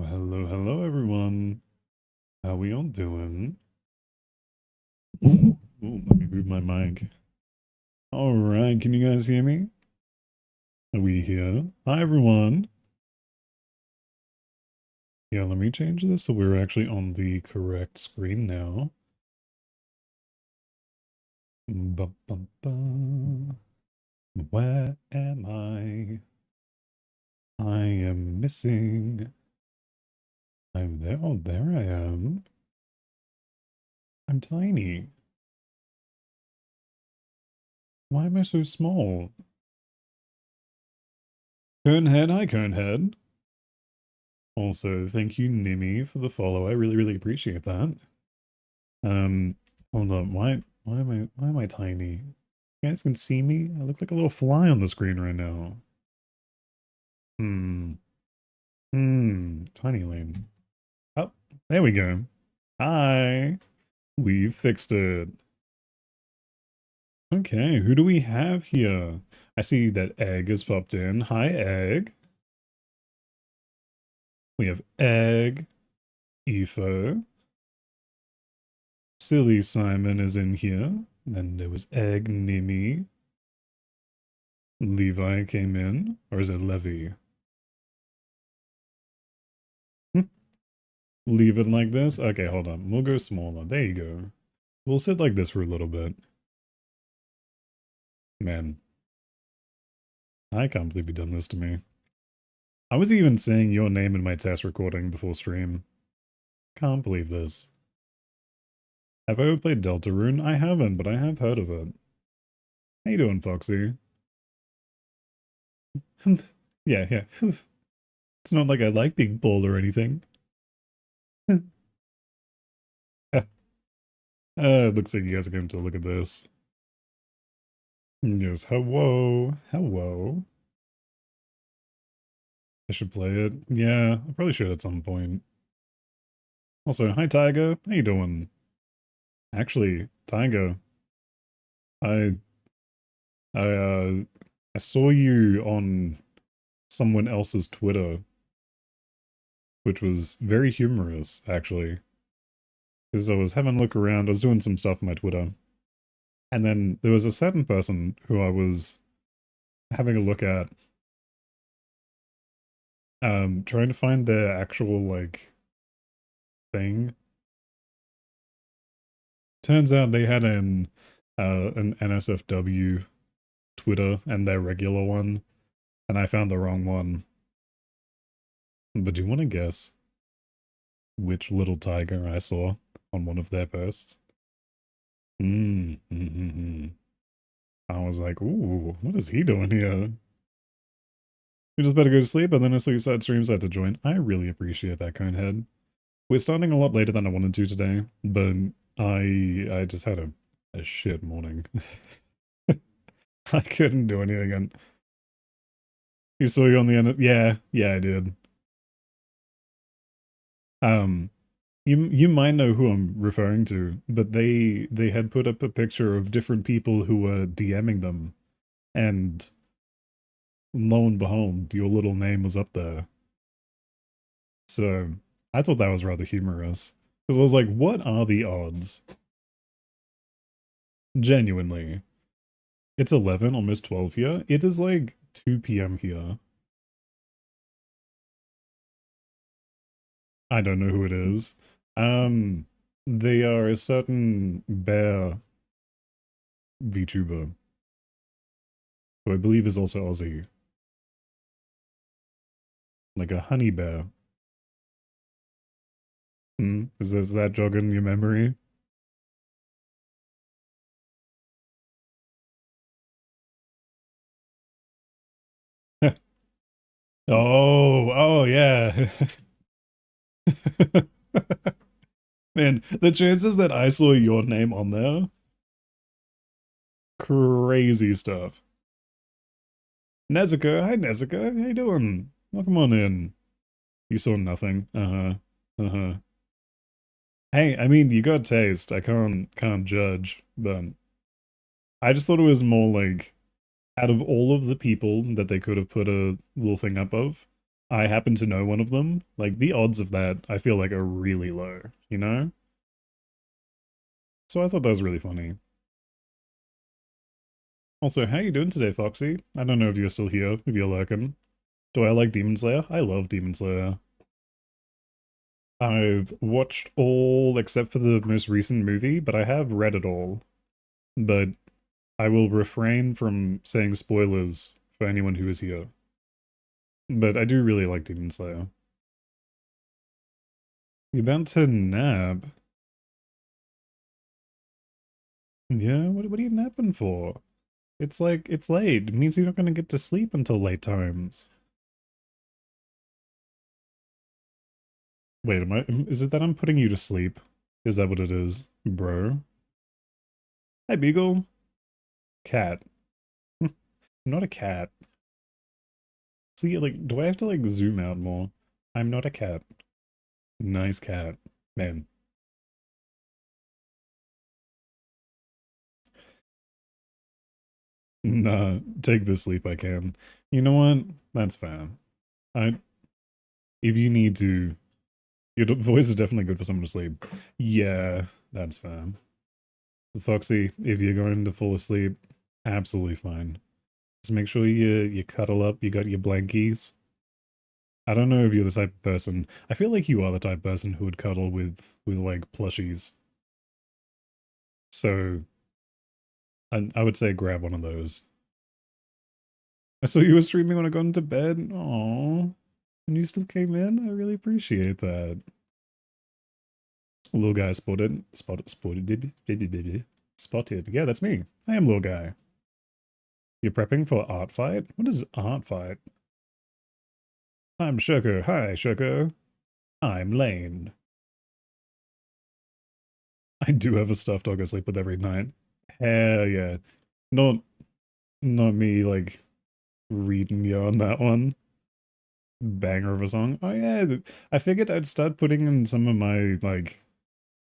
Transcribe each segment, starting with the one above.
Hello, everyone. How we all doing? Ooh, let me move my mic. All right, can you guys hear me? Are we here? Hi, everyone. Yeah, let me change this so we're actually on the correct screen now. Ba, ba, ba. Where am I? I am missing. I'm there. Oh, there I am. I'm tiny. Why am I so small? Conehead, hi, Conehead. Also, thank you, Nimi, for the follow. I really appreciate that. Um, hold on. Why am I tiny? You guys can see me? I look like a little fly on the screen right now. Hmm. Tiny lane. Oh, there we go. Hi. We fixed it. Okay, who do we have here? I see that Egg has popped in. Hi, Egg. We have Egg, Efo. Silly Simon is in here. Then there was Egg, Nimi. Levi came in. Or is it Levy? Leave it like this? Okay, hold on. We'll go smaller. There you go. We'll sit like this for a little bit. Man, I can't believe you done this to me. I was even saying your name in my test recording before stream. Can't believe this. Have I ever played Deltarune? I haven't, but I have heard of it. How you doing, Foxy? Yeah. It's not like I like being bold or anything. Looks like you guys are going to look at this. Yes, hello. I should play it. Yeah, I probably should at some point. Also, hi Tiger, how you doing? Actually, Tiger, I I I saw you on someone else's Twitter, which was very humorous, actually. Because I was having a look around, I was doing some stuff on my Twitter, and then there was a certain person who I was having a look at, trying to find their actual, like, thing. Turns out they had an NSFW Twitter and their regular one, and I found the wrong one. But do you want to guess which little tiger I saw on one of their posts? I was like, ooh, what is he doing here? We just better go to sleep, and then I saw you started streams, I had to join. I really appreciate that, Conehead. We're starting a lot later than I wanted to today, but I just had a shit morning. I couldn't do anything, and you saw you on the end of, yeah, I did. Um, you might know who I'm referring to, but they had put up a picture of different people who were DMing them, and lo and behold, your little name was up there. So I thought that was rather humorous. Because I was like, what are the odds? Genuinely. It's 11, almost 12 here. It is like 2 p.m. here. I don't know who it is. They are a certain bear VTuber, who I believe is also Aussie. Like a honey bear. Is that jogging your memory? Oh, yeah. Man, the chances that I saw your name on there, crazy stuff. Nezuko, hi Nezuko, how you doing? Welcome on in. You saw nothing. Uh-huh. Hey, I mean, you got taste. I can't judge, but I just thought it was more like, out of all of the people that they could have put a little thing up of, I happen to know one of them, like the odds of that I feel like are really low, you know? So I thought that was really funny. Also, how you doing today, Foxy? I don't know if you're still here, if you're lurking. Do I like Demon Slayer? I love Demon Slayer. I've watched all except for the most recent movie, but I have read it all. But I will refrain from saying spoilers for anyone who is here. But I do really like Demon Slayer. You about to nap? Yeah, what are you napping for? It's like, it's late. It means you're not gonna get to sleep until late times. Wait, is it that I'm putting you to sleep? Is that what it is? Bro? Hi, Beagle. Cat. I'm not a cat. See, like, do I have to, like, zoom out more? I'm not a cat. Nice cat. Man. Nah, take the sleep I can. You know what? That's fair. I, if you need to, your voice is definitely good for someone to sleep. Yeah, that's fair. Foxy, if you're going to fall asleep, absolutely fine. Just make sure you cuddle up, you got your blankies. I don't know if you're the type of person. I feel like you are the type of person who would cuddle with like plushies. So I would say grab one of those. I saw you were streaming when I got into bed. Aww. And you still came in? I really appreciate that. Little guy spotted. Yeah, that's me. I am little guy. You're prepping for art fight? What is art fight? I'm Shoko. Hi, Shoko. I'm Lane. I do have a stuffed dog I sleep with every night. Hell yeah. Not not me like reading you on that one. Banger of a song. Oh yeah, I figured I'd start putting in some of my like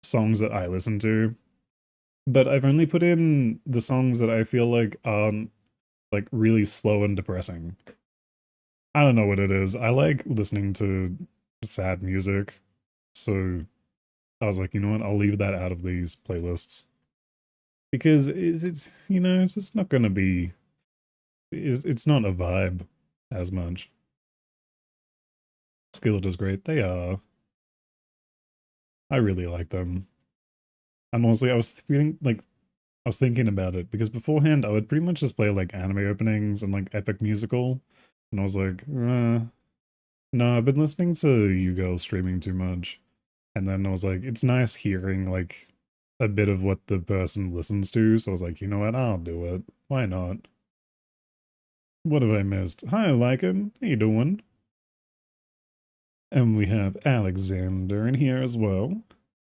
songs that I listen to, but I've only put in the songs that I feel like aren't like really slow and depressing. I don't know what it is. I like listening to sad music, so I was like, you know what? I'll leave that out of these playlists because it's you know it's just not gonna be it's not a vibe as much. Skillet is great. They are. I really like them. And honestly, I was feeling like I was thinking about it because beforehand I would pretty much just play like anime openings and like epic musical, and I was like, no, I've been listening to you girls streaming too much. And then I was like, it's nice hearing like a bit of what the person listens to. So I was like, you know what? I'll do it. Why not? What have I missed? Hi, Lycan. How you doing? And we have Alexander in here as well.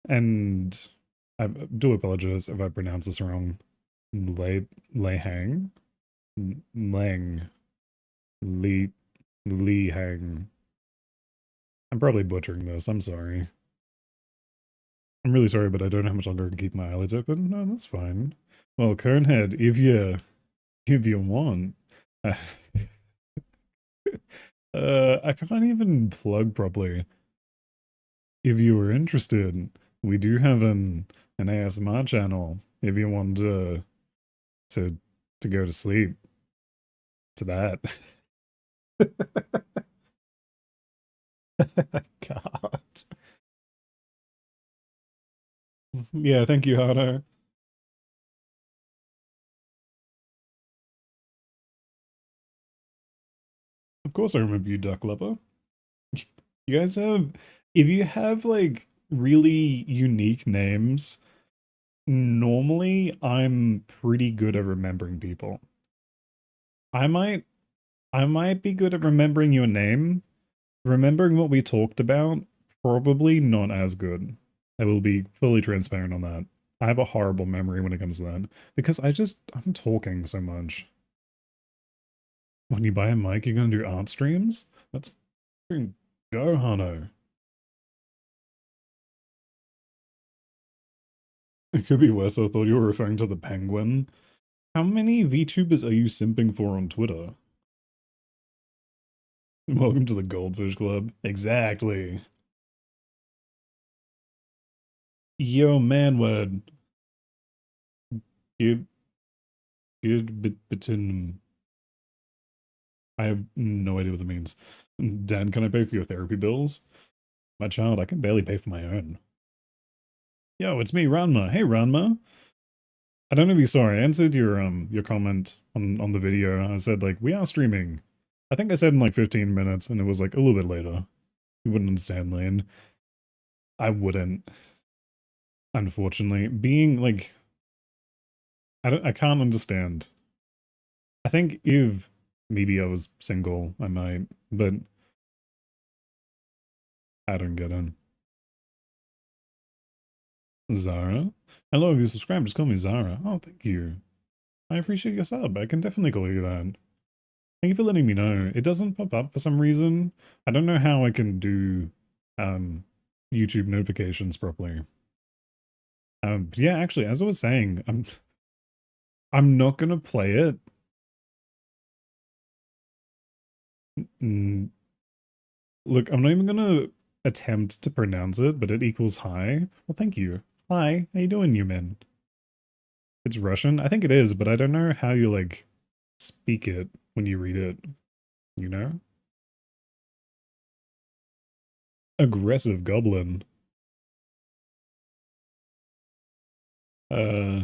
And I do apologize if I pronounce this wrong. Hang, Lang, Li, Li Hang. I'm probably butchering this. I'm sorry. I'm really sorry, but I don't know how much longer I can keep my eyelids open. No, that's fine. Well, Conehead, if you want, uh, I can't even plug properly. If you were interested, we do have an ASMR channel. If you want to to go to sleep to that. God. Yeah, thank you, Hano. Of course I remember you, Duck Lover. You guys have, if you have like really unique names, normally I'm pretty good at remembering people. I might I might be good at remembering your name. Remembering what we talked about, probably not as good. I will be fully transparent on that. I have a horrible memory when it comes to that because I'm talking so much. When you buy a mic, you're gonna do art streams? That's freaking go, Hano. It could be worse. I thought you were referring to the penguin. How many VTubers are you simping for on Twitter? Welcome to the Goldfish Club. Exactly. Yo, Manward. Good, bitten. I have no idea what that means. Dan, can I pay for your therapy bills? My child, I can barely pay for my own. Yo, it's me, Ranma. Hey, Ranma. I don't know if you saw. I answered your comment on the video. I said like we are streaming. I think I said in like 15 minutes, and it was like a little bit later. You wouldn't understand, Lane. I wouldn't. Unfortunately, being like I can't understand. I think if maybe I was single, I might, but I don't get it. Zara? Hello, if you subscribe, just call me Zara. Oh, thank you. I appreciate your sub. I can definitely call you that. Thank you for letting me know. It doesn't pop up for some reason. I don't know how I can do um YouTube notifications properly. But yeah, actually, as I was saying, I'm not gonna play it. Mm, look, I'm not even gonna attempt to pronounce it, but it equals hi. Well, thank you. Hi, how you doing, you men? It's Russian? I think it is, but I don't know how you, like, speak it when you read it, you know? Aggressive goblin. Uh,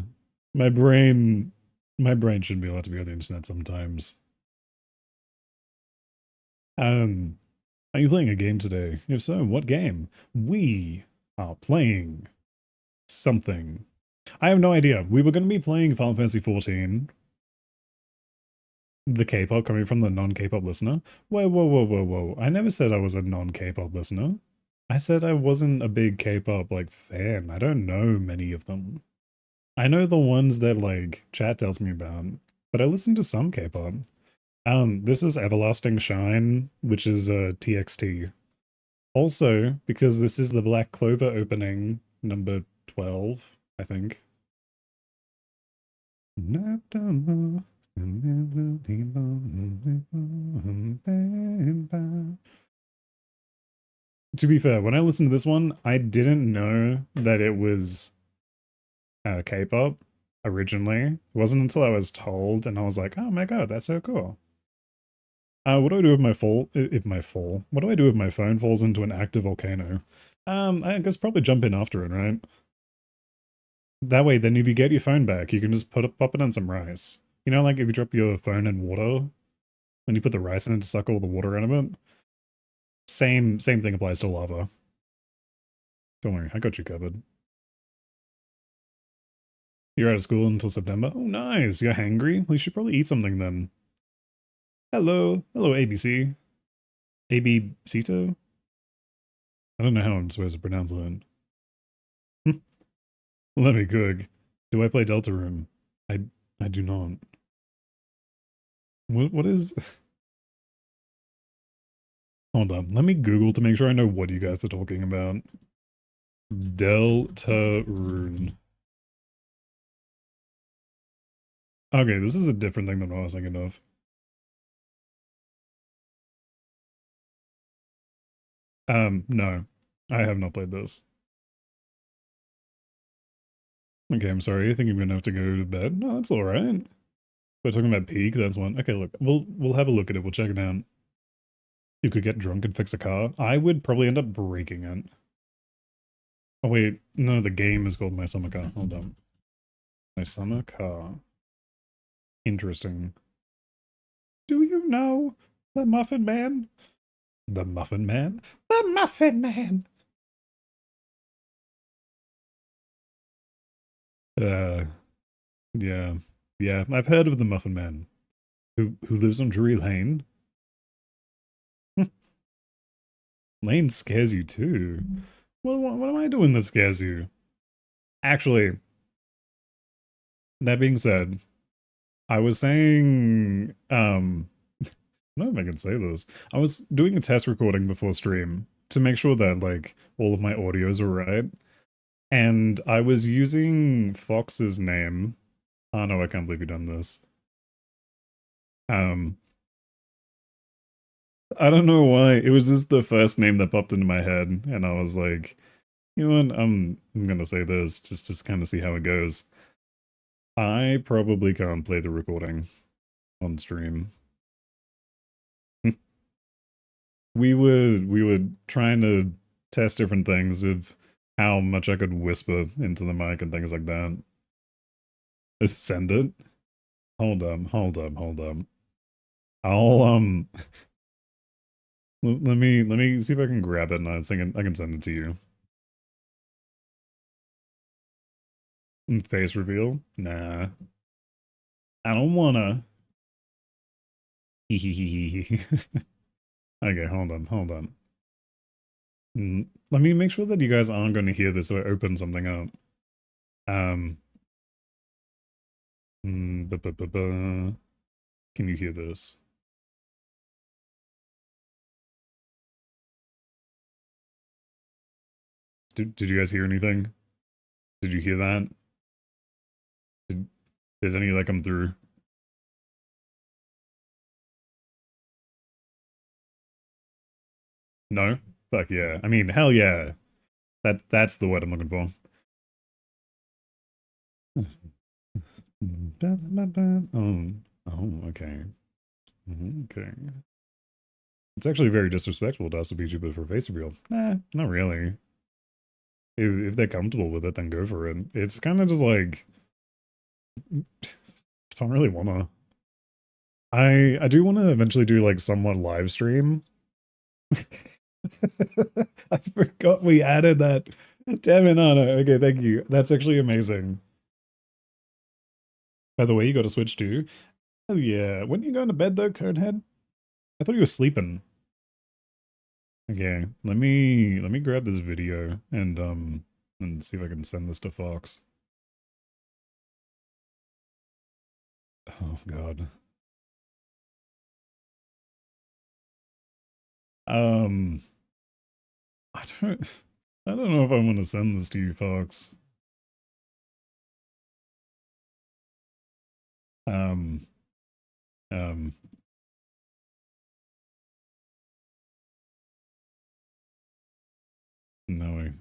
my brain, my brain shouldn't be allowed to be on the internet sometimes. Um, are you playing a game today? If so, what game? We are playing something. I have no idea. We were going to be playing Final Fantasy 14. The K-pop coming from the non-K-pop listener. Whoa, whoa, whoa, whoa, whoa. I never said I was a non-K-pop listener. I said I wasn't a big K-pop like fan. I don't know many of them. I know the ones that like chat tells me about, but I listen to some K-pop. This is Everlasting Shine, which is TXT. Also, because this is the Black Clover opening, number 12, I think. To be fair, when I listened to this one, I didn't know that it was K-pop originally. It wasn't until I was told, and I was like, "Oh my god, that's so cool." What do I do if my fall? If my fall? What do I do if my phone falls into an active volcano? I guess probably jump in after it, right? That way, then if you get your phone back, you can just pop it in some rice. You know, like if you drop your phone in water, when you put the rice in it to suck all the water out of it. Same thing applies to lava. Don't worry, I got you covered. You're out of school until September? Oh, nice. You're hangry? We should probably eat something then. Hello. Hello, ABC. ABCito? I don't know how I'm supposed to pronounce that. Let me cook. Do I play Deltarune? I do not. What is... Hold on. Let me Google to make sure I know what you guys are talking about. Deltarune. Okay, this is a different thing than what I was thinking of. No. I have not played this. Okay, I'm sorry. I think I'm gonna have to go to bed. No, that's all right. We're talking about Peak. That's one. Okay, look, we'll have a look at it. We'll check it out. You could get drunk and fix a car. I would probably end up breaking it. Oh wait, no, the game is called My Summer Car. Hold on. My Summer Car. Interesting. Do you know the Muffin Man? The Muffin Man? The Muffin Man! Uh, yeah. Yeah, I've heard of the Muffin Man. Who lives on Drury Lane? Lane scares you too. What am I doing that scares you? Actually, that being said, I was saying, I don't know if I can say this. I was doing a test recording before stream to make sure that like all of my audios were right. And I was using Fox's name. Oh no, I can't believe you've done this. Um, I don't know why. It was just the first name that popped into my head, and I was like, you know what? I'm gonna say this just kind of see how it goes. I probably can't play the recording on stream. We were trying to test different things of how much I could whisper into the mic and things like that. Just send it. Hold up. I'll let me see if I can grab it and I can send it to you. Face reveal? Nah. I don't wanna. Okay, hold on. Let me make sure that you guys aren't going to hear this or open something up. Um, can you hear this? Did you guys hear anything? Did you hear that? Did, did any of that come through? No? Fuck yeah. I mean, hell yeah. That's the word I'm looking for. Okay. Okay. It's actually very disrespectful to ask a VTuber for face reveal. Nah, not really. If they're comfortable with it, then go for it. It's kind of just like, don't really wanna. I do want to eventually do like somewhat live stream. I forgot we added that. Damn it, Anna. Okay, thank you. That's actually amazing. By the way, you got a Switch too. Oh yeah. When are you going to bed though, Conehead? I thought you were sleeping. Okay, let me grab this video and see if I can send this to Fox. Oh god. Um I don't know if I want to send this to you, Fox. Um um no I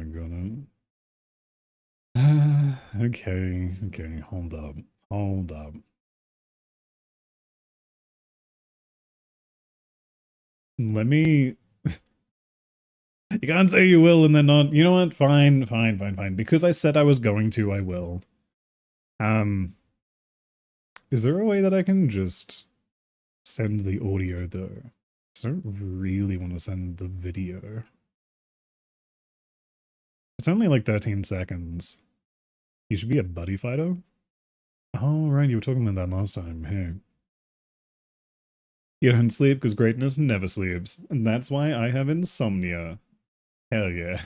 got it. Okay, hold up. Let me. You can't say you will and then not. You know what? Fine. Because I said I was going to, I will. Um, is there a way that I can just send the audio though? I don't really want to send the video. It's only like 13 seconds. You should be a buddy fighter. Oh, right, you were talking about that last time. Hey. You don't sleep because greatness never sleeps. And that's why I have insomnia. Hell yeah.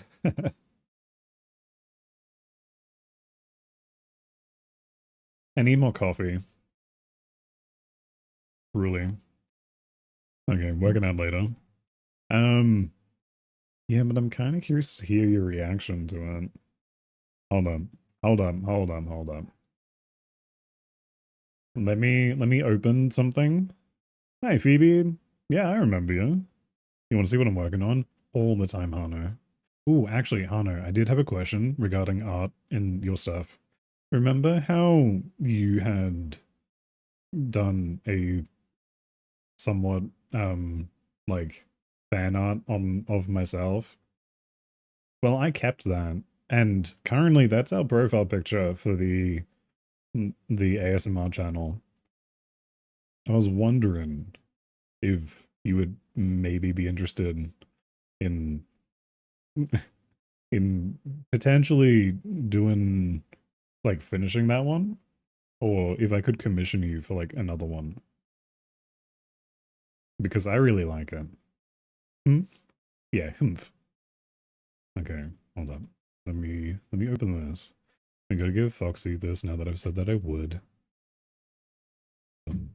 I need more coffee. Ruling. Okay, working out later. Um, yeah, but I'm kind of curious to hear your reaction to it. Hold on. Hold on. Let me open something. Hey, Phoebe. Yeah, I remember you. You want to see what I'm working on? All the time, Hano. Ooh, actually, Hano, I did have a question regarding art in your stuff. Remember how you had done a somewhat like fan art on of myself? Well, I kept that, and currently that's our profile picture for the ASMR channel. I was wondering if you would maybe be interested in in potentially doing like finishing that one, or if I could commission you for like another one because I really like it. Hmm? Yeah, humph. Okay, hold up. Let me open this. I gotta give Foxy this now that I've said that I would. And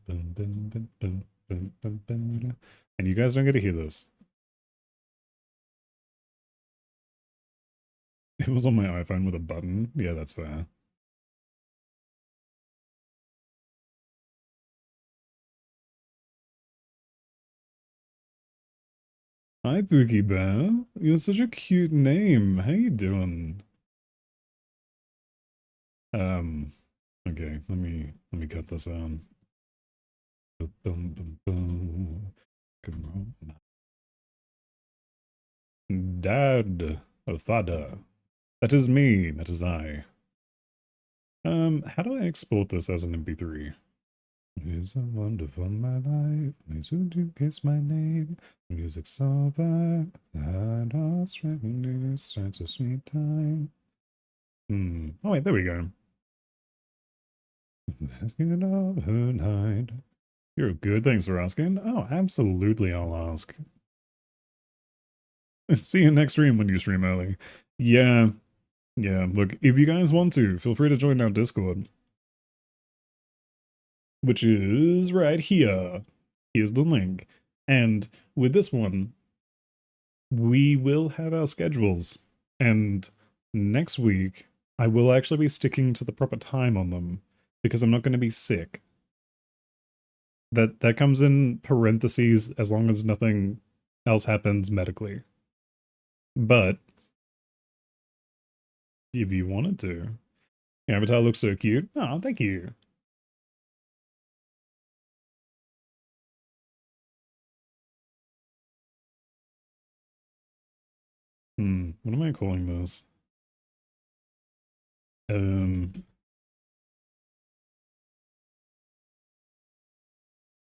you guys don't get to hear this. It was on my iPhone with a button. Yeah, that's fair. Hi, Pookie Bear. You're such a cute name. How you doing? Um, okay, let me cut this out. Boom, boom, boom, boom. Come on. Dad, or father. That is me, that is I. How do I export this as an MP3? It's a wonderful my life. Please would you kiss my name? Music so bad. I lost revenue. Such a sweet time. Oh wait, there we go. Get up her night. You're good, thanks for asking. Oh, absolutely, I'll ask. See you next stream when you stream early. Yeah, yeah, look, if you guys want to, feel free to join our Discord, which is right here. Here's the link. And with this one, we will have our schedules. And next week, I will actually be sticking to the proper time on them because I'm not going to be sick. That comes in parentheses as long as nothing else happens medically. But if you wanted to. Your avatar looks so cute. Oh, thank you. What am I calling this? Um,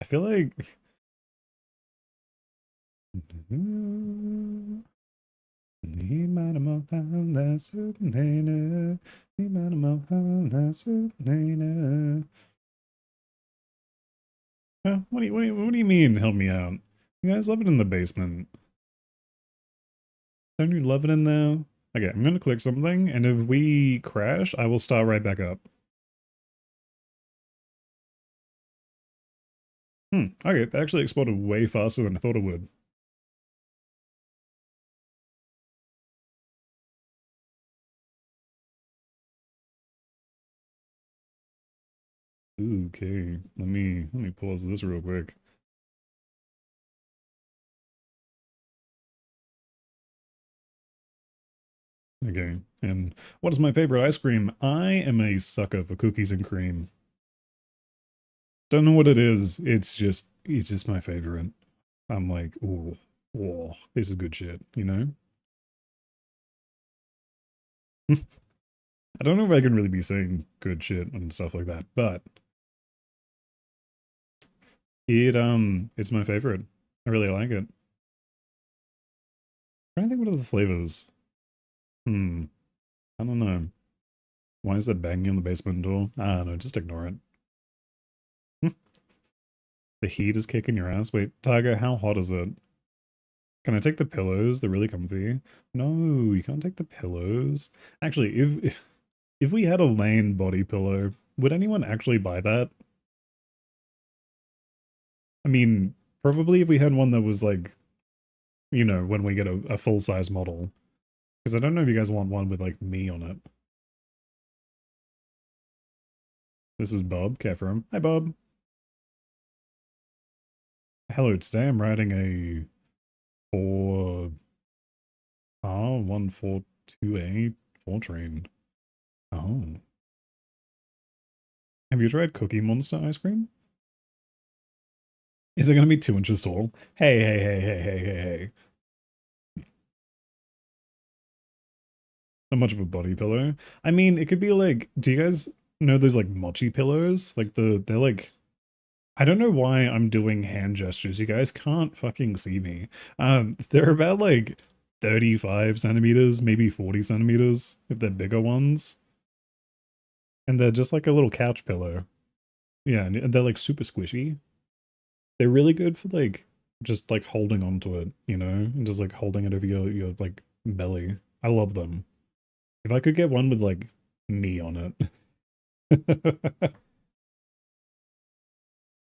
I feel like what do you mean help me out? You guys love it in the basement. Don't you love it in there? Okay, I'm gonna click something, and if we crash, I will start right back up. Okay, that actually exploded way faster than I thought it would. Okay, let me pause this real quick. Okay, and what is my favorite ice cream? I am a sucker for cookies and cream. Don't know what it is. It's just my favorite. I'm like, oh, oh, this is good shit, you know? I don't know if I can really be saying good shit and stuff like that, but it's my favorite. I really like it. I don't think what are the flavors. Hmm, I don't know. Why is that banging on the basement door? I don't know, just ignore it. The heat is kicking your ass. Wait, Tiger, how hot is it? Can I take the pillows? They're really comfy. No, you can't take the pillows. Actually, if we had a Lane body pillow, would anyone actually buy that? I mean, probably if we had one that was like, when we get a full-size model. Because I don't know if you guys want one with like me on it. This is Bob, care for him. Hi, Bob. Hello, today I'm riding a 4R1428 4 train. Oh. Have you tried Cookie Monster ice cream? Is it going to be 2 inches tall? Hey, hey, hey, hey, hey, hey, hey. Not much of a body pillow. I mean, it could be like, do you guys know those like mochi pillows? Like they're like, I don't know why I'm doing hand gestures. You guys can't fucking see me. They're about like 35 centimeters, maybe 40 centimeters if they're bigger ones. And they're just like a little couch pillow. Yeah, and they're like super squishy. They're really good for like just like holding onto it, and just like holding it over your like belly. I love them. If I could get one with like me on it.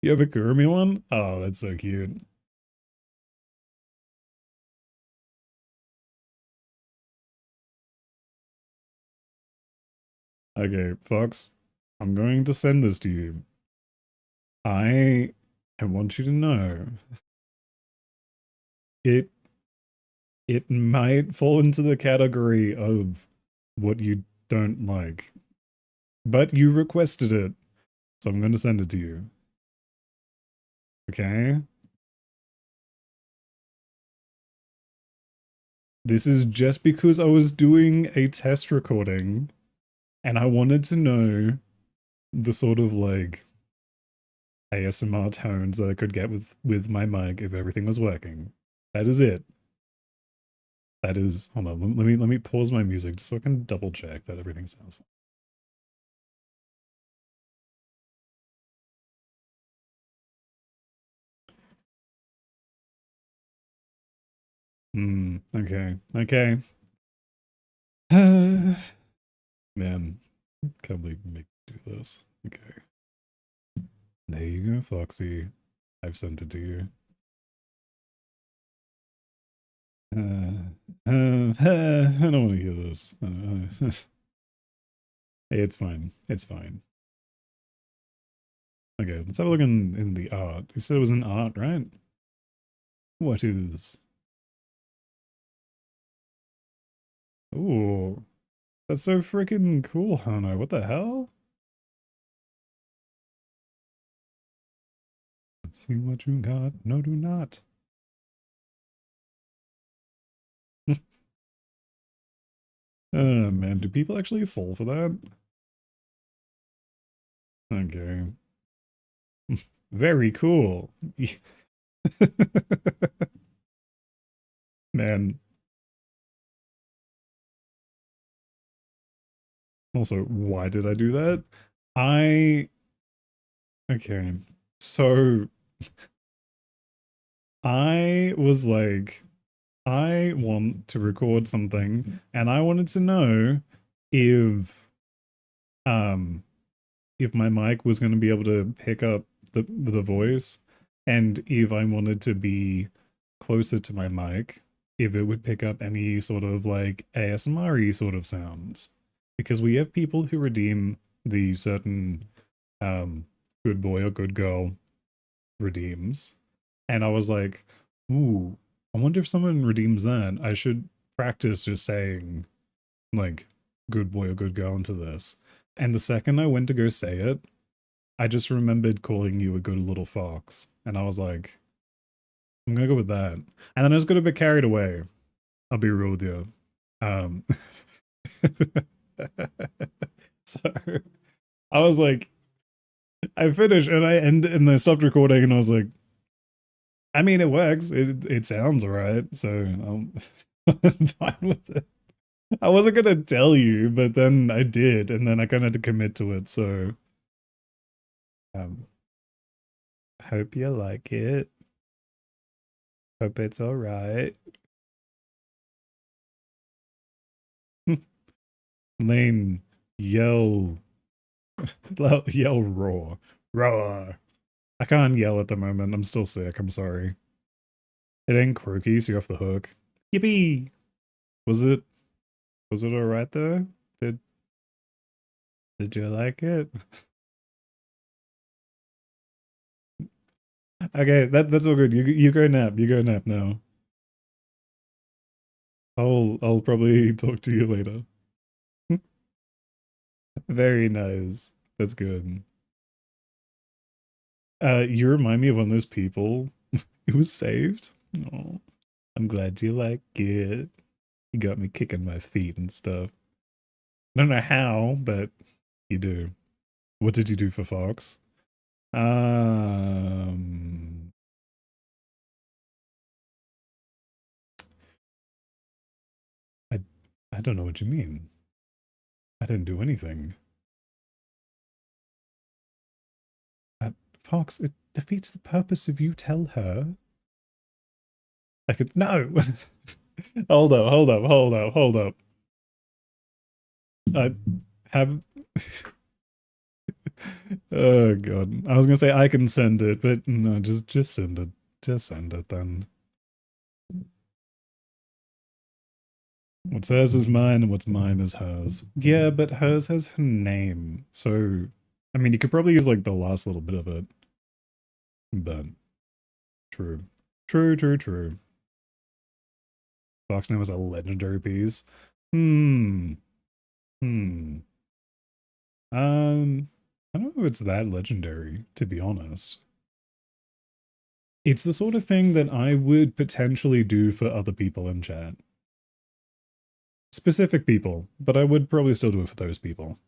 You have a Kurumi one? Oh, that's so cute. Okay, Fox, I'm going to send this to you. I want you to know it It might fall into the category of what you don't like. But you requested it, so I'm going to send it to you. Okay? This is just because I was doing a test recording and I wanted to know the sort of like ASMR tones that I could get with my mic if everything was working. That is it. That is, hold on, let me pause my music just so I can double check that everything sounds fine. Okay. Okay. Man, can't believe you make me do this. Okay. There you go, Foxy. I've sent it to you. I don't want to hear this. Hey, it's fine. It's fine. Okay, let's have a look in the art. You said it was an art, right? What is? Ooh, that's so freaking cool, Hano. What the hell? Let's see what you got. No, do not. Man, do people actually fall for that? Okay. Very cool. Man. Also, why did I do that? Okay. So, I was like, I want to record something, and I wanted to know if, um, if my mic was going to be able to pick up the voice, and if I wanted to be closer to my mic, if it would pick up any sort of like ASMR-y sort of sounds. Because we have people who redeem the certain good boy or good girl redeems. And I was like, ooh, I wonder if someone redeems that. I should practice just saying like good boy or good girl into this. And the second I went to go say it, I just remembered calling you a good little fox. And I was like, I'm gonna go with that. And then I just got a bit carried away. I'll be real with you. Um so I was like, I finished and I stopped recording and I was like, I mean, it works. It sounds alright, so I'm fine with it. I wasn't gonna tell you, but then I did, and then I kind of had to commit to it. So, um, hope you like it. Hope it's alright. Lane, yell, yell, roar, roar. I can't yell at the moment. I'm still sick. I'm sorry. It ain't croaky, so you're off the hook. Yippee! Was it? Was it alright though? Did Did you like it? Okay, that's all good. You go nap. You go nap now. I'll probably talk to you later. Very nice. That's good. You remind me of one of those people who was saved. Oh, I'm glad you like it. You got me kicking my feet and stuff. I don't know how, but you do. What did you do for Fox? Um, I I don't know what you mean. I didn't do anything. Fox, it defeats the purpose if you tell her. I could no. Hold up, hold up, hold up, hold up. I have. Oh god, I was gonna say I can send it, but no, just send it. Just send it then. What's hers is mine, and what's mine is hers. Yeah, but hers has her name, so I mean, you could probably use like the last little bit of it. But true, true, true, true. Fox name was a legendary piece. Hmm. Hmm. I don't know if it's that legendary, to be honest. It's the sort of thing that I would potentially do for other people in chat. Specific people, but I would probably still do it for those people.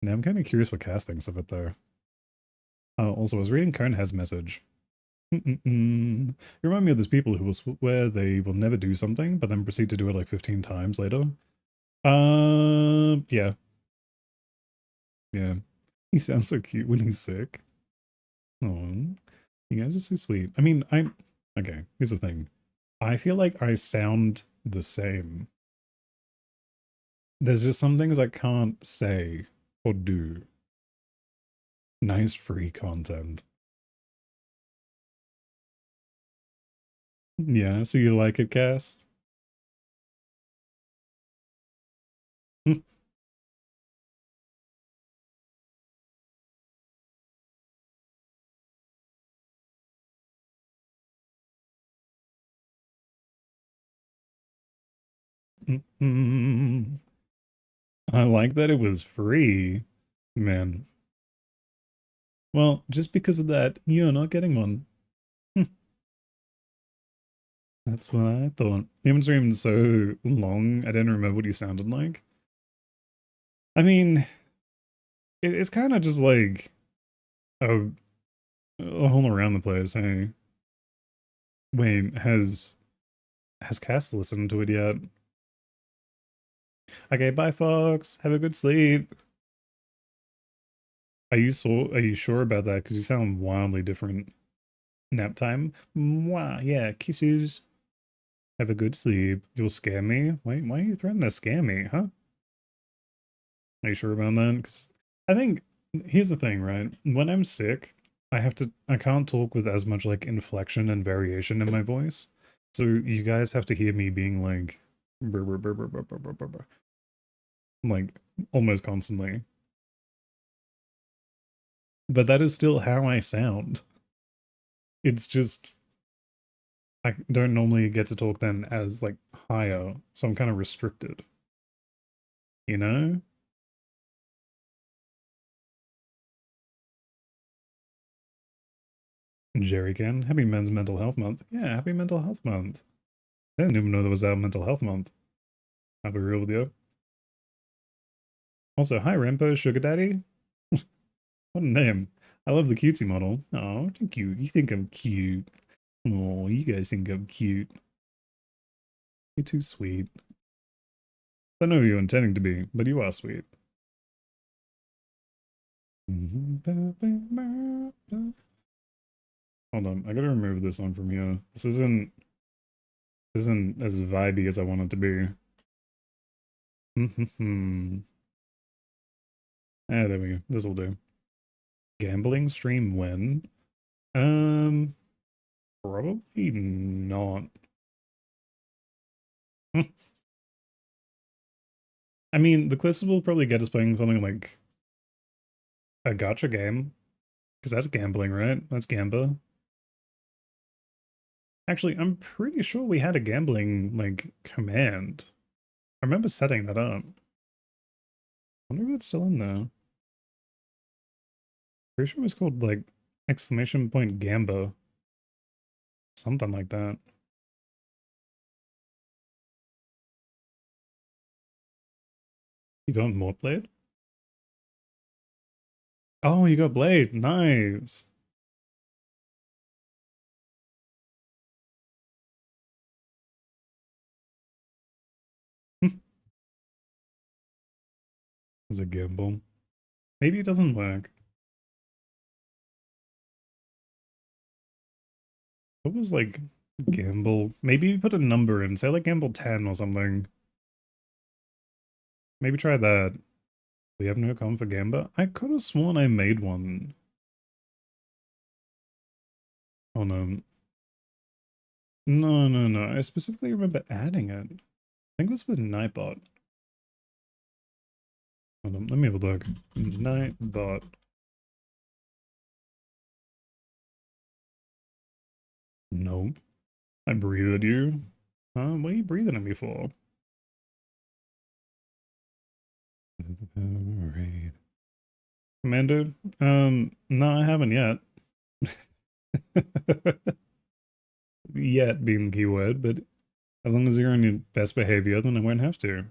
Now I'm kind of curious what Cass thinks of it, though. Oh, also, I was reading Conehead's message. You remind me of those people who will swear they will never do something, but then proceed to do it like 15 times later. Yeah. Yeah. He sounds so cute when he's sick. Oh, you guys are so sweet. I mean, okay, here's the thing. I feel like I sound the same. There's just some things I can't say or do. Nice free content. Yeah, so you like it, Cass? I like that it was free. Man. Well, just because of that, you're not getting one. That's what I thought. You haven't streamed so long, I didn't remember what you sounded like. I mean, it's kind of just like a, all around the place, hey. Wait, has Cass listened to it yet? Okay, bye Fox. Have a good sleep. Are you sure about that? Because you sound wildly different. Nap time? Mwah, yeah, kisses. Have a good sleep. You'll scare me? Why are you threatening to scare me, huh? Are you sure about that? Because I think, here's the thing, right? When I'm sick, I can't talk with as much like inflection and variation in my voice. So you guys have to hear me being like, brr, brr, brr, brr, brr, brr, brr, brr, brr, like almost constantly. But that is still how I sound. It's just, I don't normally get to talk then as like higher, so I'm kind of restricted. You know? Jerry can. Happy Men's Mental Health Month. Yeah, happy Mental Health Month. I didn't even know there was a Mental Health Month. I'll be real with you. Also, hi Rampo, Sugar Daddy. What a name. I love the cutesy model. Oh, thank you. You think I'm cute. Oh, you guys think I'm cute. You're too sweet. I know you're intending to be, but you are sweet. Hold on, I gotta remove this one from here. This isn't as vibey as I want it to be. Ah, there we go. This will do. Gambling stream when? Um, Probably not. I mean, the clips will probably get us playing something like a gacha game, because that's gambling, right? That's gamba. Actually, I'm pretty sure we had a gambling, like, command. I remember setting that up. I wonder if it's still in there. Pretty sure it was called, like, exclamation point gamba. Something like that. You got more blade? Oh, you got blade. Nice. It was a gamble. Maybe it doesn't work. What was like gamble? Maybe you put a number in, say like gamble 10 or something. Maybe try that. We have no com for gamba? I could have sworn I made one. Oh no. No. I specifically remember adding it. I think it was with Nightbot. Hold on, let me have a look. Nightbot. Nope. I breathe at you. What are you breathing at me for? Commander? No, I haven't yet. Yet being the keyword, but as long as you're on your best behavior, then I won't have to.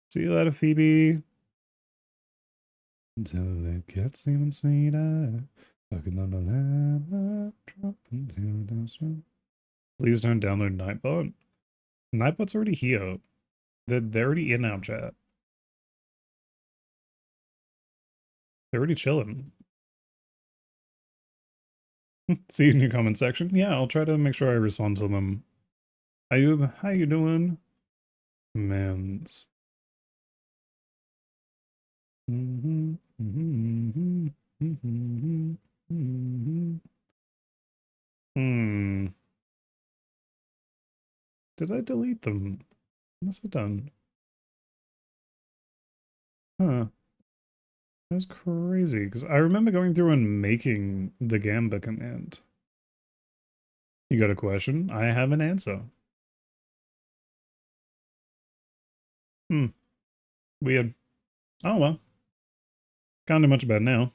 See you later, Phoebe. Until it gets even sweeter. Fucking on the lamp, dropping to the sun. Please don't download Nightbot. Nightbot's already here. They're already in our chat. They're already chilling. See you in your comment section. Yeah, I'll try to make sure I respond to them. Ayub, how you doing? Mans. Hmm. Did I delete them? What's I done? Huh. That's crazy, because I remember going through and making the Gamba command. You got a question? I have an answer. Weird. Oh well. Can't do much about it now.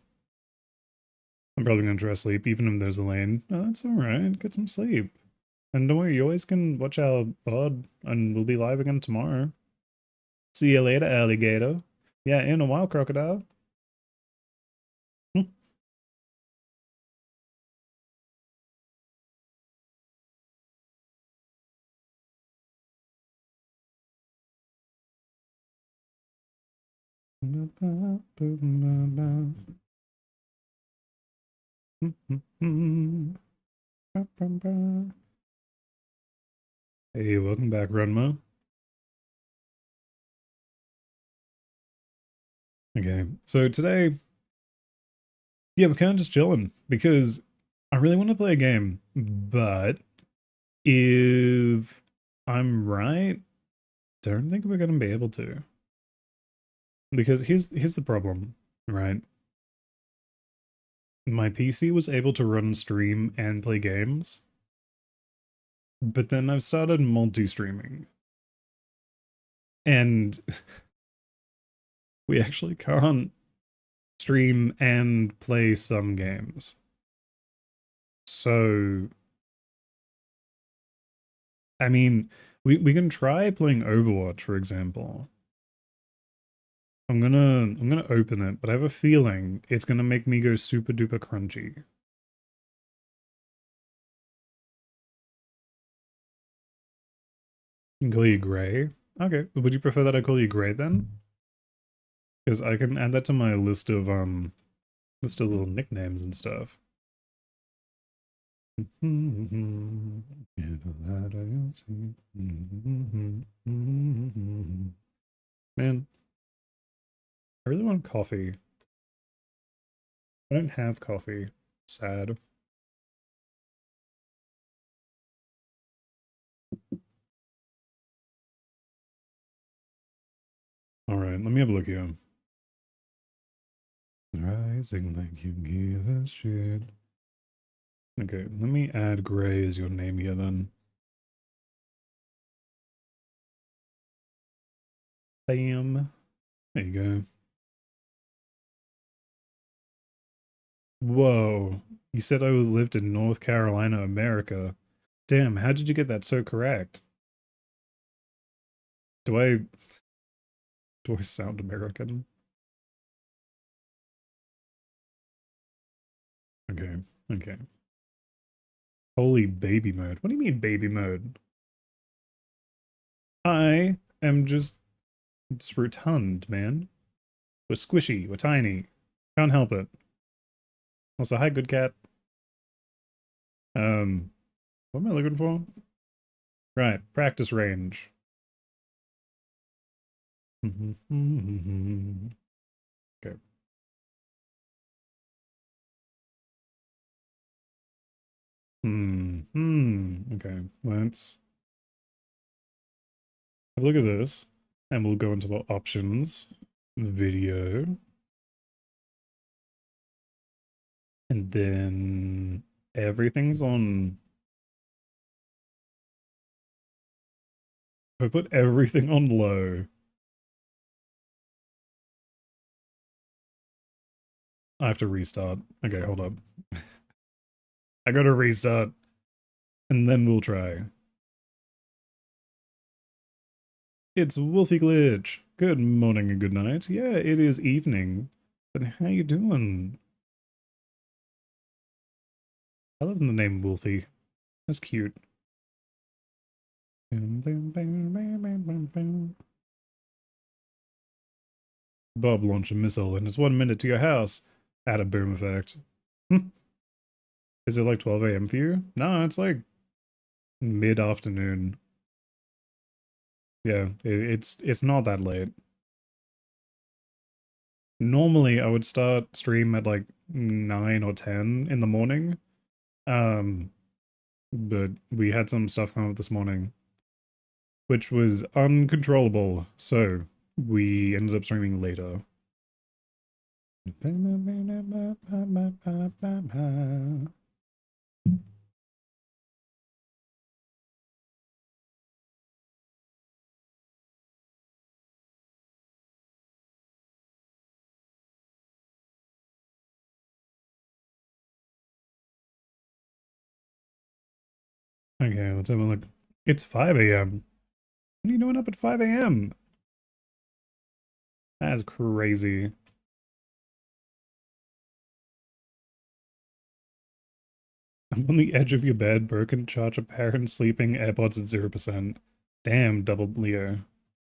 I'm probably gonna try to sleep, even if there's a lane. Oh, that's alright. Get some sleep. And don't worry, you always can watch our pod, and we'll be live again tomorrow. See you later, alligator. Yeah, in a while, crocodile. Hey, welcome back, Runma. Okay, so today, yeah, we're kind of just chilling because I really want to play a game, but if I'm right, don't think we're gonna be able to. Because here's the problem, right? My PC was able to run stream and play games, but then I've started multi-streaming. And we actually can't stream and play some games. So I mean, we can try playing Overwatch, for example. I'm gonna open it, but I have a feeling it's gonna make me go super duper crunchy. I can call you Gray. Okay, would you prefer that I call you Gray then? Because I can add that to my list of little nicknames and stuff. Man, I really want coffee. I don't have coffee. Sad. Alright, let me have a look here. Rising like you give a shit. Okay, let me add Gray as your name here then. Bam. There you go. Whoa. You said I lived in North Carolina, America. Damn, how did you get that so correct? Do I sound American? Okay, okay. Holy baby mode. What do you mean baby mode? I am just rotund, man. We're squishy, we're tiny. Can't help it. Also, hi, good cat. What am I looking for? Right, practice range. Okay. Okay, let's have a look at this. And we'll go into our options. Video. And then everything's on. If I put everything on low, I have to restart. Okay, hold up. I gotta restart, and then we'll try. It's Wolfie Glitch. Good morning and good night. Yeah, it is evening. But how you doing? I love the name Wolfie. That's cute. Bob launch a missile and it's 1 minute to your house. Add a boom effect. Is it like 12 a.m. for you? No, it's like mid-afternoon. Yeah, it's not that late. Normally, I would start stream at like 9 or 10 in the morning. Um, but we had some stuff come up this morning, which was uncontrollable, so we ended up streaming later. Okay, let's have a look. It's 5 a.m. What are you doing up at 5 a.m.? That's crazy. I'm on the edge of your bed, broken charger, parent sleeping, AirPods at 0%. Damn, double Leo.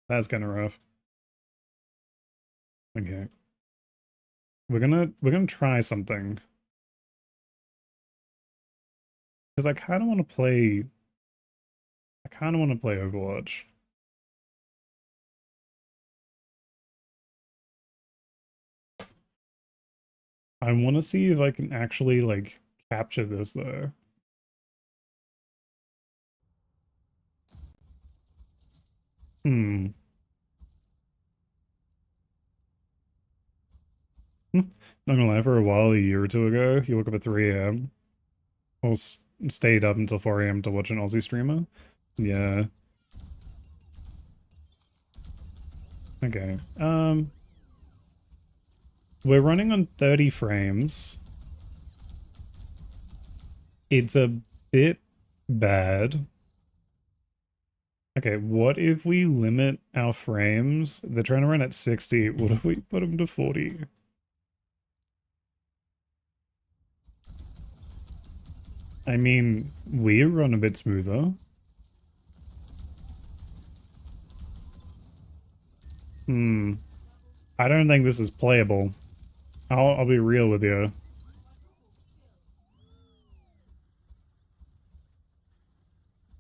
That's kind of rough. Okay. We're gonna try something. Because I kinda wanna play Overwatch. I wanna see if I can actually like capture this though. Hmm. Not gonna lie, for a while, a year or two ago, you woke up at 3 a.m. Or stayed up until 4 a.m. to watch an Aussie streamer. Yeah. Okay. We're running on 30 frames. It's a bit bad. Okay, what if we limit our frames? They're trying to run at 60. What if we put them to 40? I mean, we run a bit smoother. Hmm. I don't think this is playable. I'll be real with you.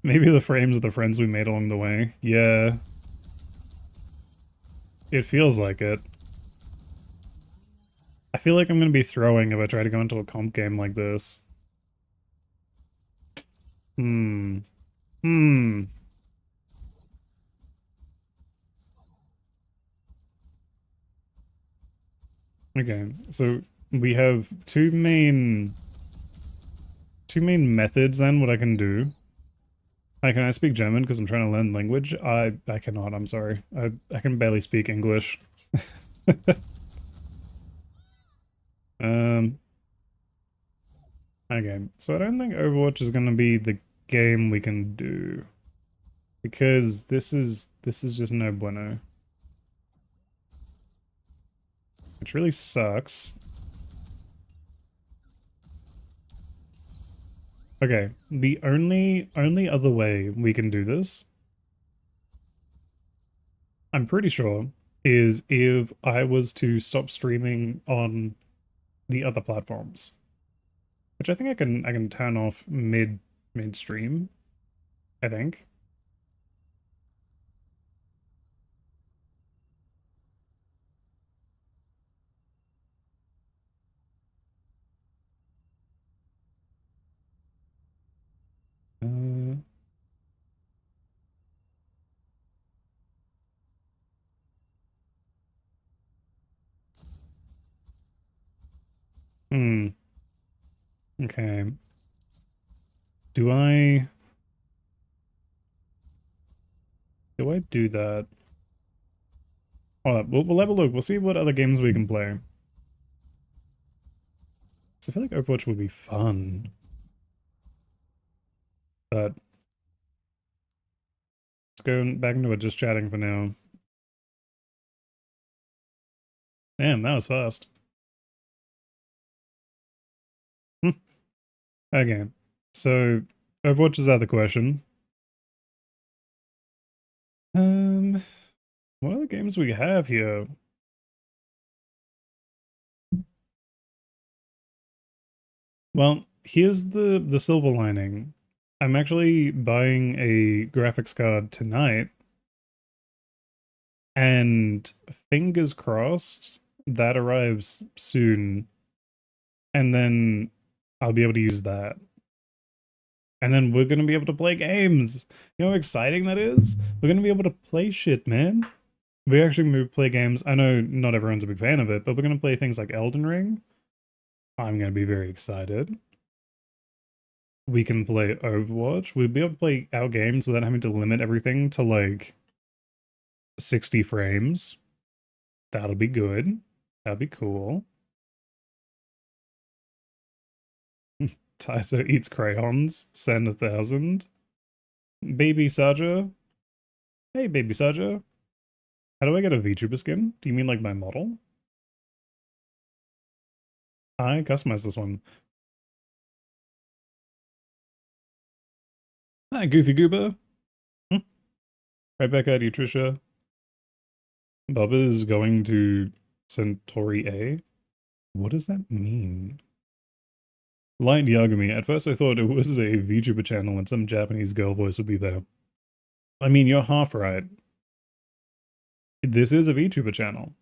Maybe the frames are the friends we made along the way. Yeah, it feels like it. I feel like I'm gonna be throwing if I try to go into a comp game like this. Hmm. Hmm. Okay, so we have two main methods then what I can do. Hi, can I speak German because I'm trying to learn language? I cannot, I'm sorry. I can barely speak English. Um okay, so I don't think Overwatch is gonna be the game we can do. Because this is just no bueno. Which really sucks. Okay, the only other way we can do this, I'm pretty sure, is if I was to stop streaming on the other platforms. Which I think I can turn off midstream, I think. Uh, hmm. Okay. Do I do that? Hold up, we'll have a look. We'll see what other games we can play. So I feel like Overwatch would be fun. But let's go back into it just chatting for now. Damn, that was fast. Okay. So Overwatch is out of the question. Um what other games we have here? Well, here's the silver lining. I'm actually buying a graphics card tonight, and fingers crossed that arrives soon, and then I'll be able to use that. And then we're gonna be able to play games. You know how exciting that is? We're gonna be able to play shit, man. We actually gonna play games. I know not everyone's a big fan of it, but we're gonna play things like Elden Ring. I'm gonna be very excited. We can play Overwatch. We'll be able to play our games without having to limit everything to like 60 frames. That'll be good. That'll be cool. Tyso eats crayons. Send 1,000. Baby Saja. Hey, Baby Saja. How do I get a VTuber skin? Do you mean like my model? I customized this one. Hi, Goofy Goober. Right back at you, Trisha. Bubba is going to Centauri A. What does that mean? Light Yagami. At first I thought it was a VTuber channel and some Japanese girl voice would be there. I mean, you're half right. This is a VTuber channel.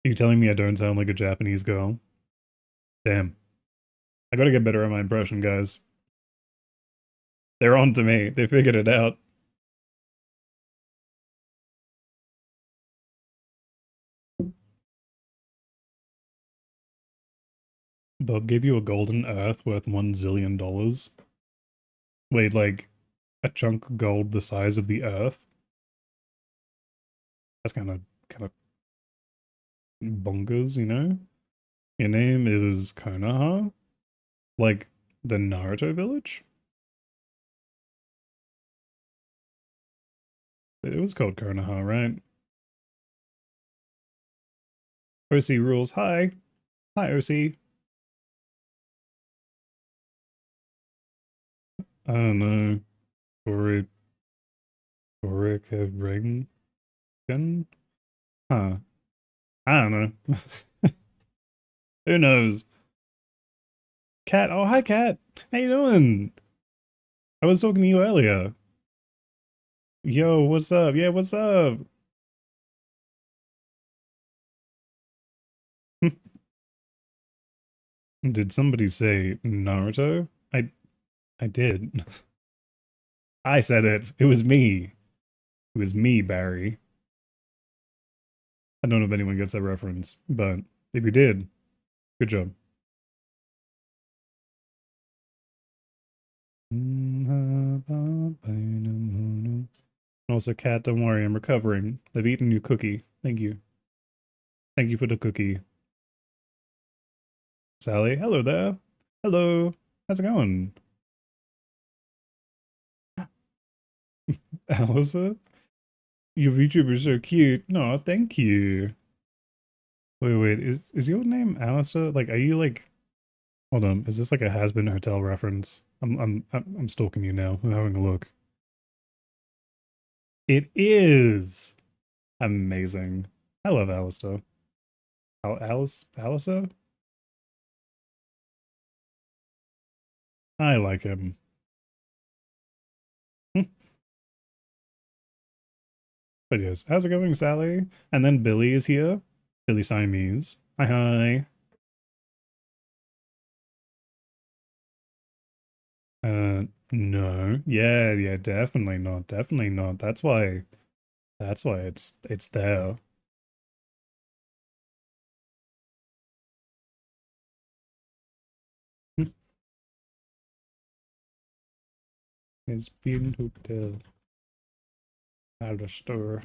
Are you telling me I don't sound like a Japanese girl? Damn. I gotta get better at my impression, guys. They're on to me. They figured it out. Bob gave you a golden earth worth $1 zillion. Wait, like a chunk of gold the size of the earth? That's kind of bonkers, you know? Your name is Konoha? Like the Naruto village? It was called Konoha, right? OC rules. Hi. Hi, OC. I don't know. Tori Ring? Huh. I don't know. Who knows? Cat. Oh, hi, Cat. How you doing? I was talking to you earlier. Yo, what's up? Yeah, what's up? Did somebody say Naruto? I did. I said it. It was me. It was me, Barry. I don't know if anyone gets that reference, but if you did, good job. Also, Cat, don't worry, I'm recovering. I've eaten your cookie. Thank you. Thank you for the cookie. Sally, hello there. Hello. How's it going? Alyssa? Your VTuber's so cute. No, thank you. Wait, is your name Alistair? Like, are you like? Hold on, is this like a Has-Been Hotel reference? I'm stalking you now. I'm having a look. It is amazing. I love Alistair. Alistair? I like him. But yes, how's it going, Sally? And then Billy is here. Billy Siamese. Hi. No. Yeah, definitely not. Definitely not. That's why it's there. Has been hotel. Alistair.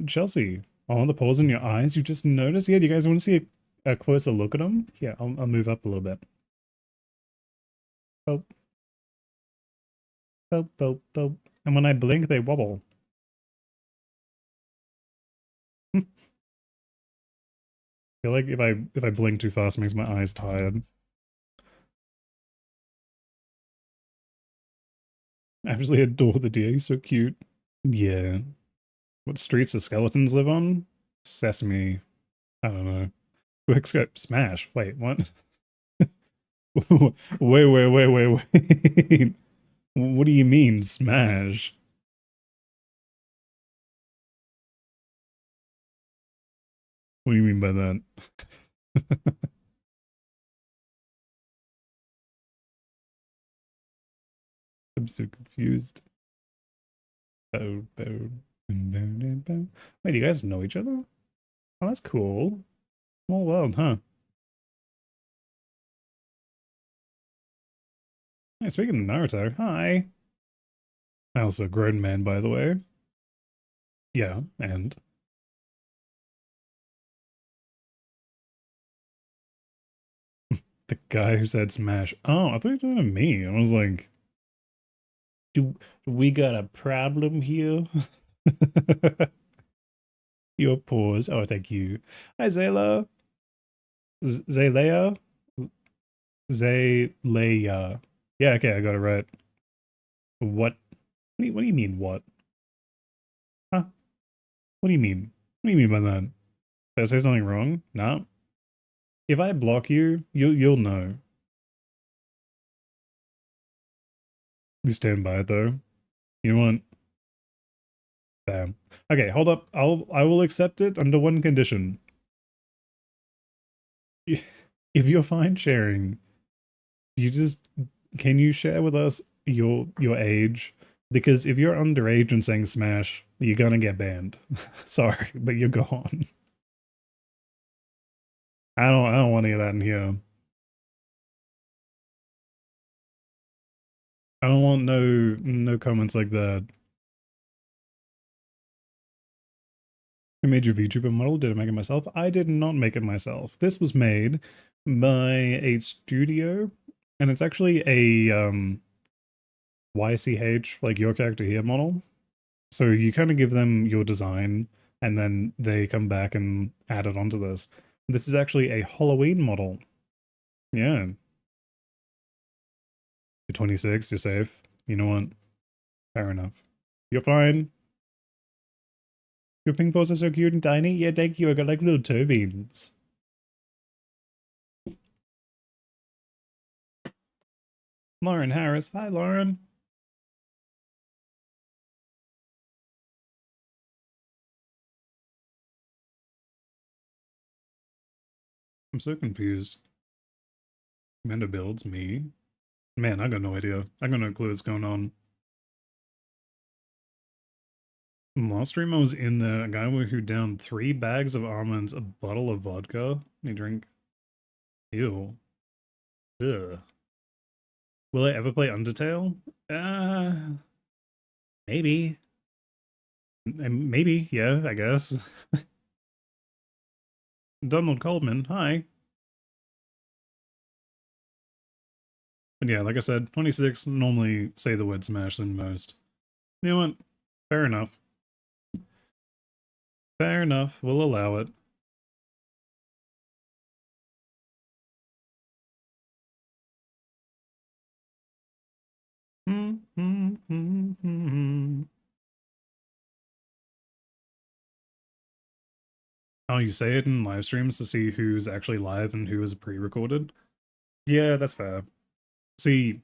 Chelsea. Oh, the pause in your eyes. You just noticed? Yeah, do you guys want to see a closer look at them? Yeah, I'll move up a little bit. Oh, oh, oh, oh. And when I blink, they wobble. I feel like if I blink too fast, it makes my eyes tired. I absolutely adore the deer. He's so cute. Yeah. What streets do skeletons live on? Sesame. I don't know. Quickscope smash. Wait, what? wait. What do you mean, smash? What do you mean by that? I'm so confused. Wait, do you guys know each other? Oh, that's cool. Small world, huh? Hey, speaking of Naruto, hi. I also a grown man, by the way. Yeah, and the guy who said smash. Oh, I thought you were talking to me. I was like, do we got a problem here? Your pause. Oh, thank you. Hi, Zayla. Zaylea? Zayleya. Yeah, okay, I got it right. What? What do you mean, what? Huh? What do you mean? What do you mean by that? Did I say something wrong? No. If I block you, you'll know. You stand by it though. You know what? Bam. Okay, hold up. I will accept it under one condition. If you're fine sharing, you just can you share with us your age? Because if you're underage and saying smash, you're gonna get banned. Sorry, but you're gone. I don't want any of that in here. I don't want no comments like that. Who made your VTuber model? Did I make it myself? I did not make it myself. This was made by a studio, and it's actually a YCH, like your character here model. So you kind of give them your design, and then they come back and add it onto this. This is actually a Halloween model. Yeah. You're 26, you're safe. You know what? Fair enough. You're fine. Your ping balls are so cute and tiny. Yeah, thank you. I got like little toe beans. Lauren Harris. Hi, Lauren. I'm so confused. Amanda builds me. Man, I got no idea. I got no clue what's going on. Last stream I was in there, a guy who downed 3 bags of almonds, a bottle of vodka. You drink. Ew. Ugh. Will I ever play Undertale? Maybe. Maybe, yeah, I guess. Donald Coleman, hi. But yeah, like I said, 26 normally say the word smash than most. You know what? Fair enough. Fair enough. We'll allow it. Oh, you say it in live streams to see who's actually live and who is pre-recorded? Yeah, that's fair. See,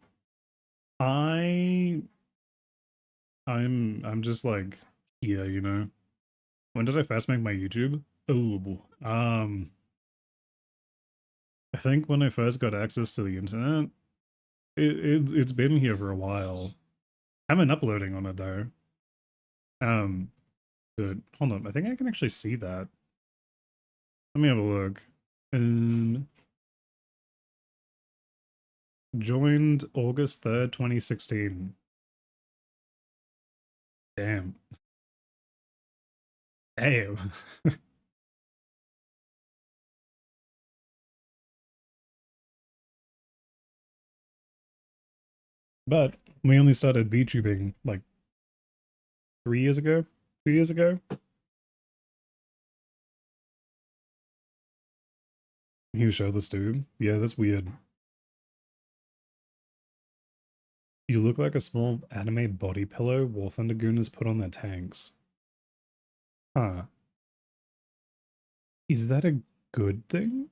I I'm just like here, you know. When did I first make my YouTube? Oh, I think when I first got access to the internet, it's been here for a while. I haven't uploading on it though. But hold on, I think I can actually see that. Let me have a look. Joined August 3rd, 2016. Damn. Damn. But we only started VTubing like 3 years ago, 2 years ago. You show this dude. Yeah, that's weird. You look like a small anime body pillow War Thunder Gooners put on their tanks. Huh. Is that a good thing?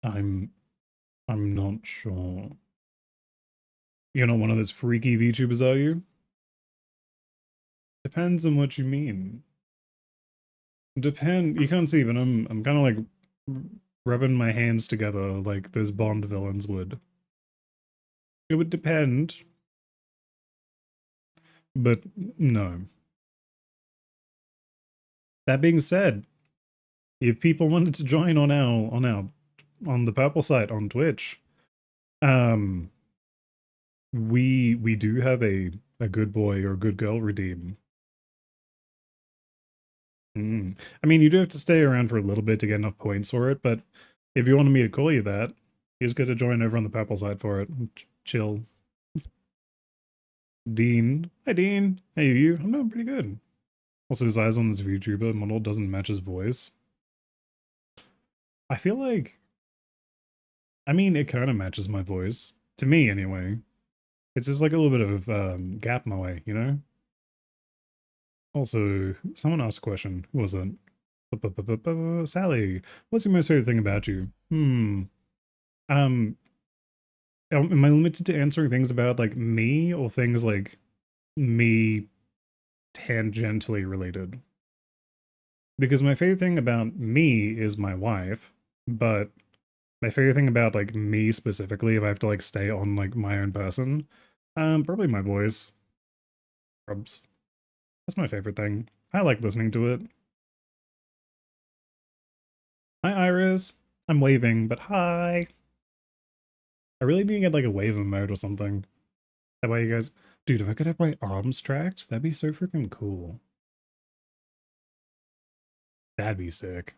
I'm I'm not sure. You're not one of those freaky VTubers, are you? Depends on what you mean. You can't see, but I'm kind of like rubbing my hands together like those Bond villains would. It would depend, but no. That being said, if people wanted to join on the Purple site on Twitch, um, we do have a good boy or good girl redeem. I mean, you do have to stay around for a little bit to get enough points for it, but if you wanted me to call you that, he's good to join over on the Purple side for it. Chill. Dean. Hi, Dean. Hey, you. I'm doing pretty good. Also, his eyes on this VTuber model doesn't match his voice. I feel like... I mean, it kind of matches my voice. To me, anyway. It's just like a little bit of gap my way, you know? Also, someone asked a question. Who was it? Sally, what's your most favorite thing about you? Um, am I limited to answering things about, like, me, or things, like, me tangentially related? Because my favorite thing about me is my wife, but my favorite thing about, like, me specifically, if I have to, like, stay on, like, my own person, probably my voice. Probs. That's my favorite thing. I like listening to it. Hi, Iris. I'm waving, but hi. I really need to get, like, a wave emote or something. That way you guys... Dude, if I could have my arms tracked, that'd be so freaking cool. That'd be sick.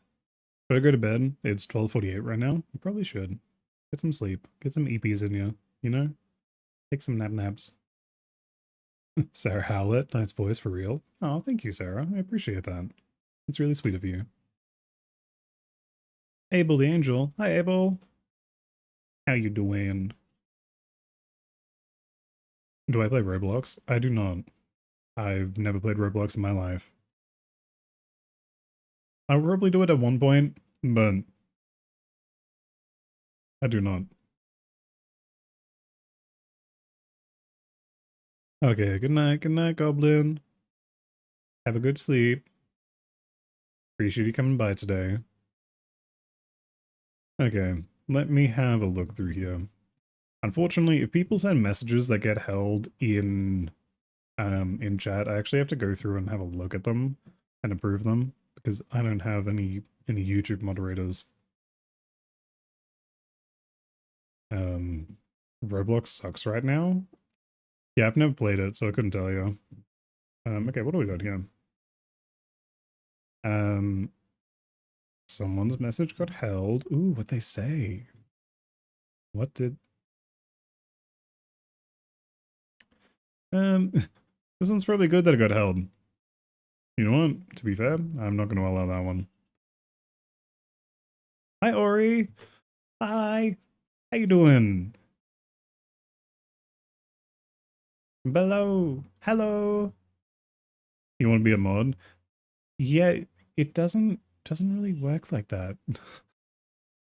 Should I go to bed? It's 12:48 right now. You probably should. Get some sleep. Get some EPs in you, you know? Take some naps. Sarah Howlett, nice voice for real. Oh, thank you, Sarah. I appreciate that. It's really sweet of you. Abel the Angel. Hi, Abel. How you doing? Do I play Roblox? I do not. I've never played Roblox in my life. I'll probably do it at one point, but I do not. Okay, good night, Goblin. Have a good sleep. Appreciate you coming by today. Okay, let me have a look through here. Unfortunately, if people send messages that get held in chat, I actually have to go through and have a look at them and approve them because I don't have any YouTube moderators. Roblox sucks right now. Yeah, I've never played it, so I couldn't tell you. Okay, what do we got here? Someone's message got held. Ooh, what they say? What did... This one's probably good that it got held. You know what? To be fair, I'm not going to allow that one. Hi, Ori. Hi. How you doing? Hello. Hello. You want to be a mod? Yeah, it doesn't really work like that.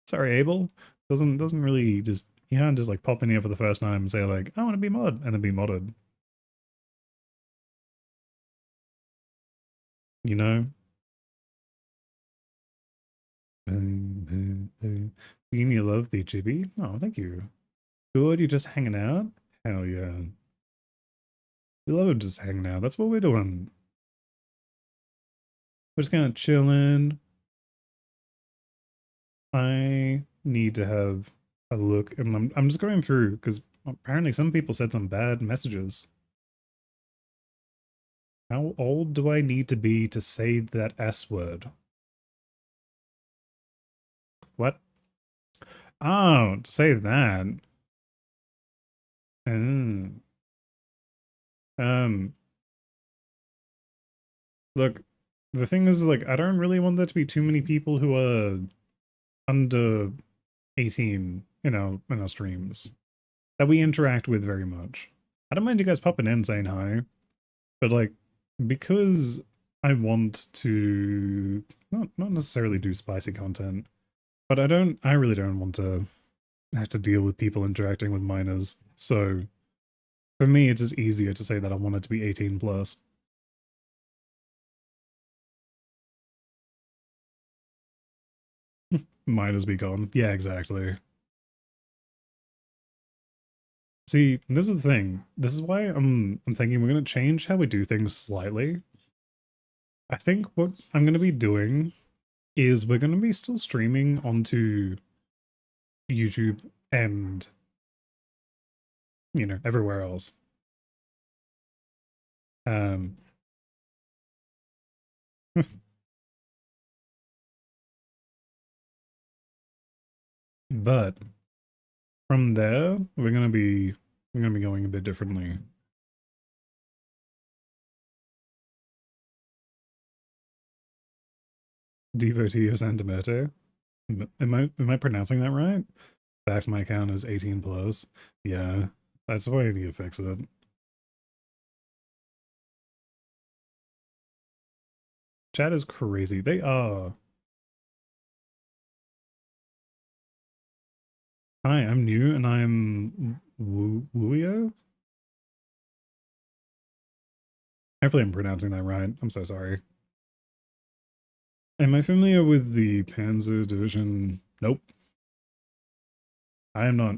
Sorry, Abel. Doesn't really just, you can't just like pop in here for the first time and say like, I want to be mod, and then be modded. You know? You love the chibi. Oh, thank you. Good, you just hanging out? Hell yeah. We love just hanging out. That's what we're doing. We're just kind of chilling. Hi. need to have a look, and I'm just going through because apparently some people said some bad messages. How old do I need to be to say that S word? What? Oh, to say that. Mm. Um, Look, the thing is, like, I don't really want there to be too many people who are under 18, in our streams that we interact with very much. I don't mind you guys popping in saying hi, but like, because I want to not necessarily do spicy content, but I really don't want to have to deal with people interacting with minors. So for me, it's just easier to say that I want it to be 18 plus. Minors be gone. Yeah, exactly. See, this is the thing. This is why I'm thinking we're gonna change how we do things slightly. I think what I'm gonna be doing is we're gonna be still streaming onto YouTube and everywhere else. Um but from there we're gonna be going a bit differently. Devotee of Santamerte. Am I pronouncing that right? Fact, my account is 18 plus. Yeah, that's why I need to fix it. Chat is crazy. They are. Hi, I'm new and I'm Wuyo. Hopefully I'm pronouncing that right. I'm so sorry. Am I familiar with the Panzer Division? Nope, I am not.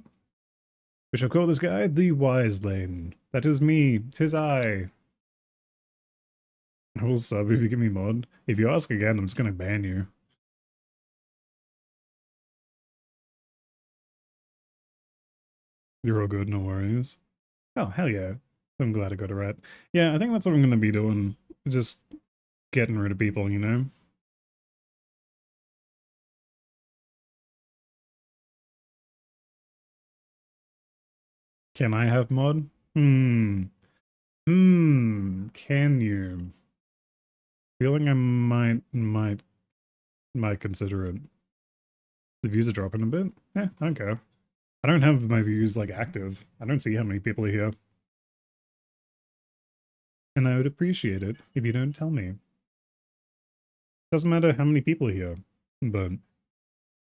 We shall call this guy the Wise Lane. That is me. 'Tis I. I will sub if you give me mod. If you ask again, I'm just gonna ban you. You're all good, no worries. Oh, hell yeah. I'm glad I got it right. Yeah, I think that's what I'm gonna be doing. Just getting rid of people, you know? Can I have mod? Can you? Feeling I might consider it. The views are dropping a bit. Yeah, I don't care. I don't have my views like active. I don't see how many people are here. And I would appreciate it if you don't tell me. Doesn't matter how many people are here, but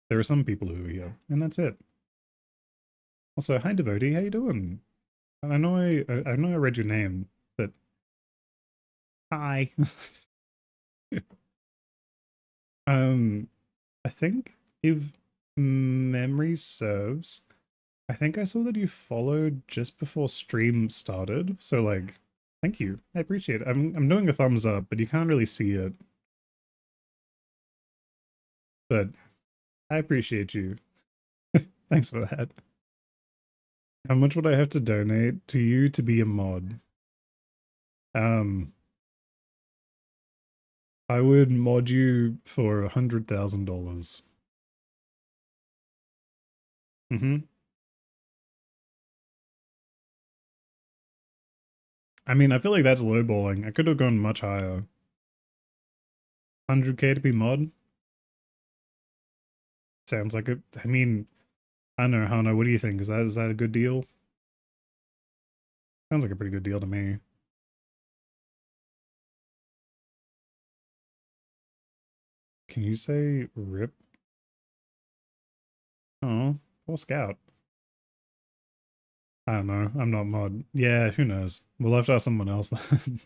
there are some people who are here, and that's it. Also, hi Devotee, how you doing? I know I read your name, but hi. I think if memory serves, I think I saw that you followed just before stream started. So like, thank you. I appreciate it. I'm doing a thumbs up, but you can't really see it. But I appreciate you. Thanks for that. How much would I have to donate to you to be a mod? Um, I would mod you for $100,000. Mm-hmm. I mean, I feel like that's lowballing. I could have gone much higher. 100K to be mod? Sounds like I mean, I don't know, Hana, what do you think? Is that a good deal? Sounds like a pretty good deal to me. Can you say rip? Oh, poor scout. I don't know. I'm not mod. Yeah, who knows? We'll have to ask someone else then.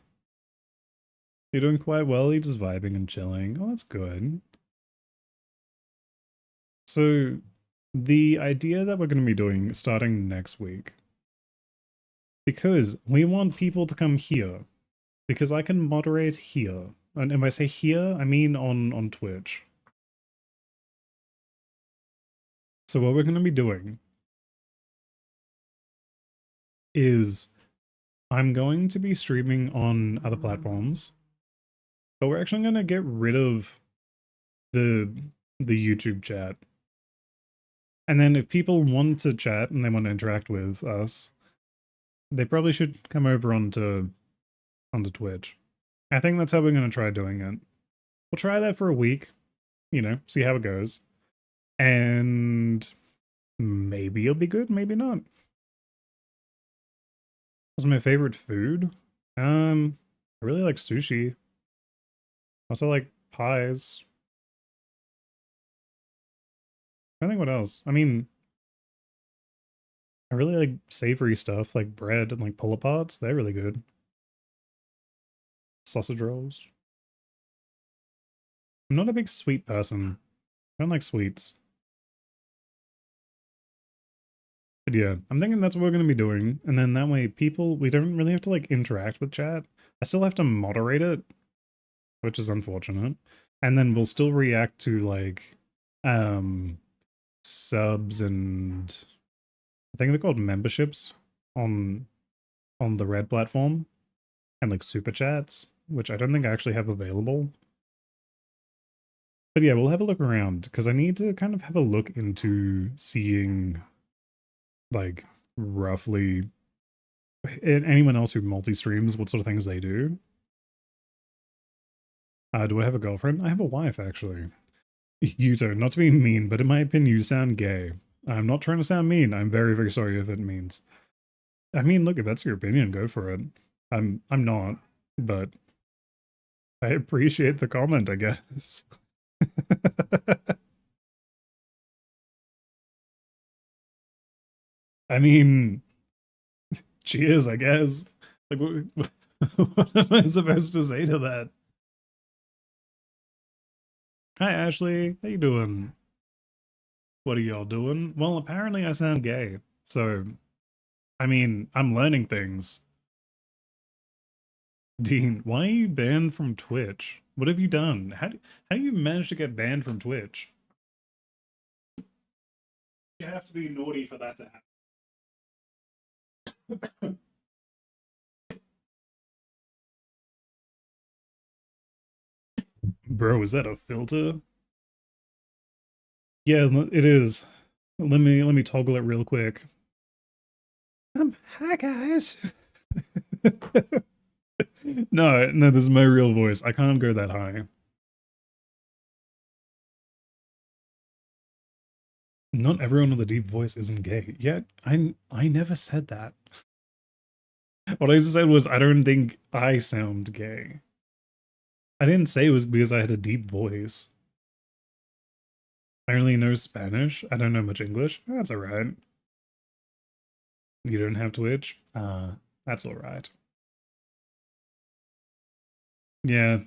You're doing quite well. You're just vibing and chilling. Oh, that's good. So, the idea that we're going to be doing starting next week, because we want people to come here, because I can moderate here. And if I say here, I mean on Twitch. So what we're going to be doing is I'm going to be streaming on other platforms, but we're actually going to get rid of the YouTube chat. And then if people want to chat and they want to interact with us, they probably should come over onto Twitch. I think that's how we're going to try doing it. We'll try that for a week, you know, see how it goes. And maybe it'll be good, maybe not. What's my favorite food? I really like sushi. Also like pies. I think what else? I mean, I really like savory stuff like bread and like pull aparts. They're really good. Sausage rolls. I'm not a big sweet person. I don't like sweets. But yeah, I'm thinking that's what we're going to be doing. And then that way people, we don't really have to like interact with chat. I still have to moderate it, which is unfortunate. And then we'll still react to like subs and I think they're called memberships on the Red platform and like super chats, which I don't think I actually have available. But yeah, we'll have a look around because I need to kind of have a look into seeing like roughly anyone else who multi-streams, what sort of things they do. Do I have a girlfriend? I have a wife, actually. Yuto, not to be mean, but in my opinion, you sound gay. I'm not trying to sound mean. I'm very, very sorry if it means. I mean, look, if that's your opinion, go for it. I'm not, but I appreciate the comment, I guess. I mean, cheers, I guess. Like, what am I supposed to say to that? Hi, Ashley. How you doing? What are y'all doing? Well, apparently I sound gay. So, I mean, I'm learning things. Dean, why are you banned from Twitch? What have you done? How do you manage to get banned from Twitch? You have to be naughty for that to happen. Bro, is that a filter? Yeah, it is. Let me toggle it real quick. Hi guys. No, this is my real voice. I can't go that high. Not everyone with a deep voice isn't gay. Yet I never said that. What I just said was I don't think I sound gay. I didn't say it was because I had a deep voice. I only know Spanish. I don't know much English. That's alright. You don't have Twitch? That's alright. Yeah.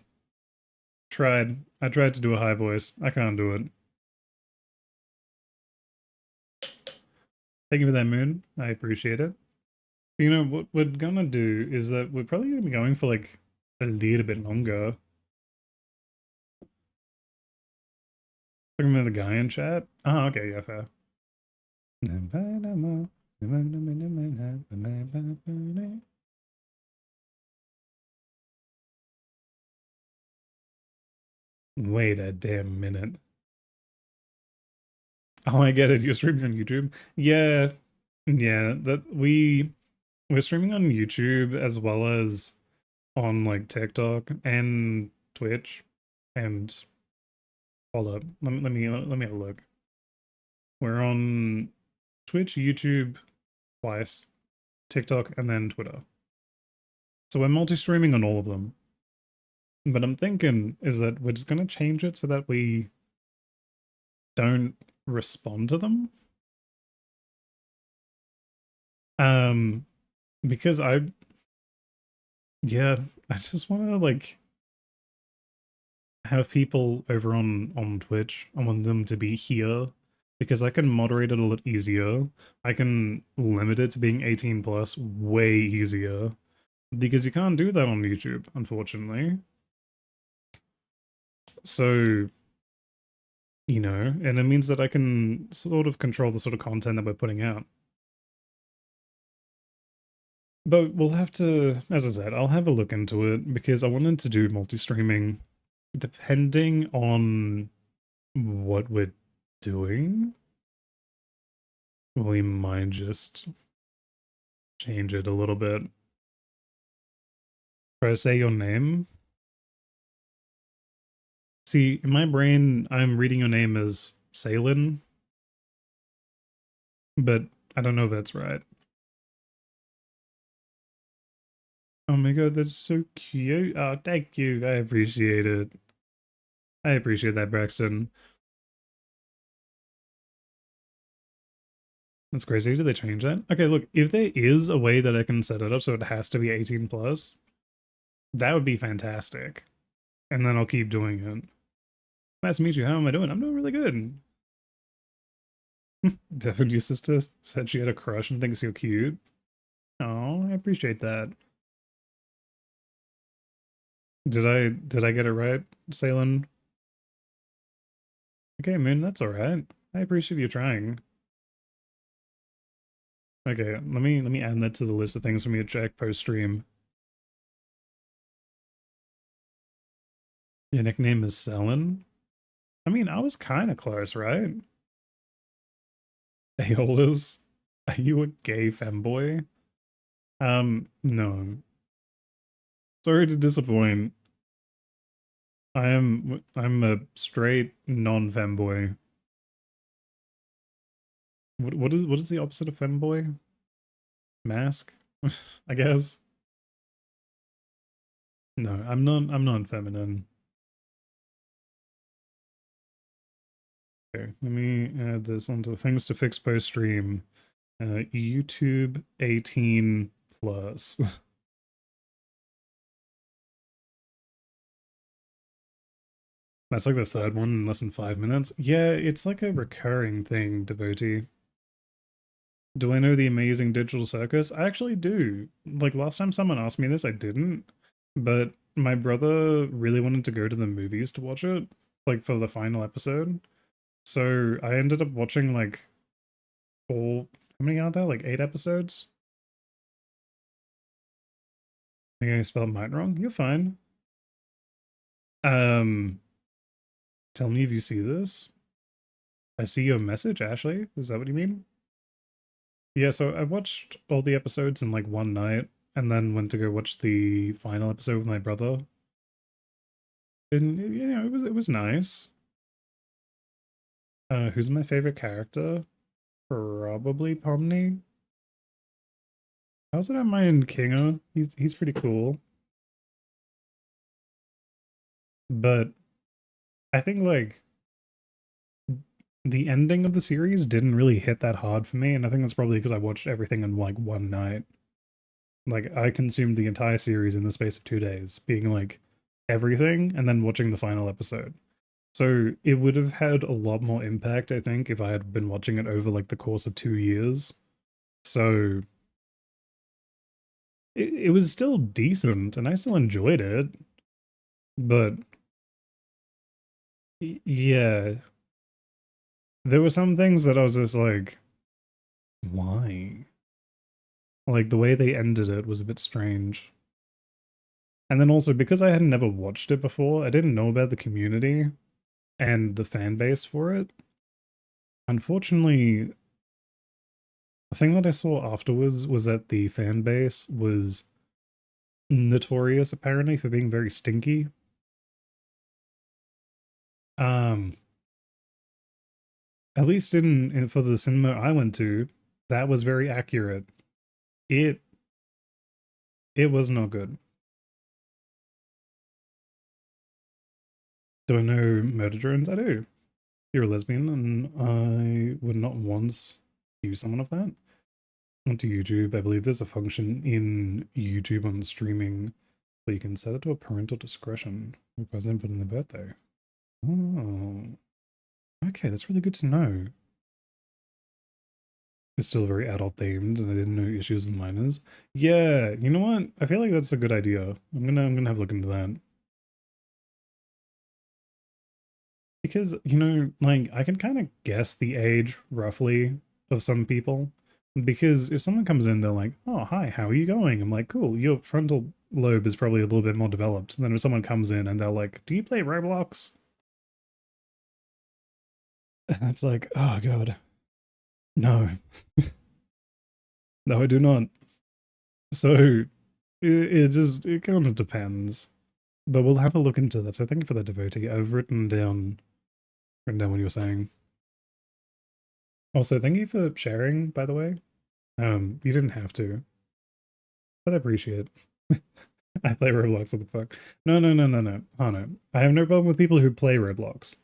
Tried. I tried to do a high voice. I can't do it. Thank you for that, Moon. I appreciate it. You know, what we're gonna do is that we're probably gonna be going for like a little bit longer. Talking about the guy in chat? Oh, okay, yeah, fair. Wait a damn minute. Oh, I get it. You're streaming on YouTube. Yeah, yeah. We're streaming on YouTube as well as on like TikTok and Twitch. And hold up, let me have a look. We're on Twitch, YouTube twice, TikTok, and then Twitter. So we're multi-streaming on all of them. But I'm thinking is that we're just gonna change it so that we don't respond to them. Because yeah, I just want to like have people over on Twitch. I want them to be here because I can moderate it a lot easier. I can limit it to being 18 plus way easier because you can't do that on YouTube, unfortunately. So you know, and it means that I can sort of control the sort of content that we're putting out. But we'll have to, as I said, I'll have a look into it because I wanted to do multi-streaming depending on what we're doing. We might just change it a little bit. Try to say your name. See, in my brain, I'm reading your name as Salin, but I don't know if that's right. Oh my god, that's so cute. Oh, thank you. I appreciate it. I appreciate that, Braxton. That's crazy. Did they change that? Okay, look, if there is a way that I can set it up so it has to be 18 plus, that would be fantastic. And then I'll keep doing it. Nice to meet you. How am I doing? I'm doing really good. Devin, your sister said she had a crush and thinks you're cute. Oh, I appreciate that. Did I get it right, Salem? Okay, Moon, that's alright. I appreciate you trying. Okay, let me add that to the list of things for me to check post stream. Your nickname is Selen? I mean, I was kind of close, right? Aeolus, are you a gay femboy? No. Sorry to disappoint. I'm a straight non-femboy. What is the opposite of femboy? Mask? I guess. No, I'm non-feminine. Okay, let me add this onto things to fix post stream. YouTube 18 plus. That's like the third one in less than 5 minutes. Yeah, it's like a recurring thing, devotee. Do I know the amazing digital circus? I actually do. Like last time someone asked me this, I didn't. But my brother really wanted to go to the movies to watch it, like for the final episode. So I ended up watching like how many are there? Like 8 episodes? I think I spelled mine wrong. You're fine. Um, Tell me if you see this. I see your message, Ashley. Is that what you mean? Yeah, so I watched all the episodes in like one night and then went to go watch the final episode with my brother. And you know, it was nice. Who's my favorite character? Probably Pomni. I also don't mind Kinga. He's pretty cool. But I think like the ending of the series didn't really hit that hard for me, and I think that's probably because I watched everything in like one night. Like I consumed the entire series in the space of 2 days, being like everything and then watching the final episode. So it would have had a lot more impact, I think, if I had been watching it over like the course of 2 years. So it was still decent and I still enjoyed it. But yeah, there were some things that I was just like, why? Like the way they ended it was a bit strange. And then also because I had never watched it before, I didn't know about the community and the fan base for it. Unfortunately, the thing that I saw afterwards was that the fan base was notorious apparently for being very stinky. Um, at least for the cinema I went to, that was very accurate. It it was not good. Do I know murder drones? I do. You're a lesbian, and I would not once use someone of that. Onto YouTube, I believe there's a function in YouTube on streaming where you can set it to a parental discretion. Request input in the birthday. Oh, okay, that's really good to know. It's still very adult themed, and I didn't know issues with minors. Yeah, you know what? I feel like that's a good idea. I'm gonna have a look into that. Because, you know, like, I can kind of guess the age roughly of some people. Because if someone comes in, they're like, oh, hi, how are you going? I'm like, cool, your frontal lobe is probably a little bit more developed. And then if someone comes in and they're like, do you play Roblox? And it's like, oh, God, no, no, I do not. So it kind of depends. But we'll have a look into that. So thank you for that, Devotee. I've written down what you were saying. Also, thank you for sharing, by the way. You didn't have to, but I appreciate it. I play Roblox, what the fuck? No, no, no, no, no. Oh no. I have no problem with people who play Roblox.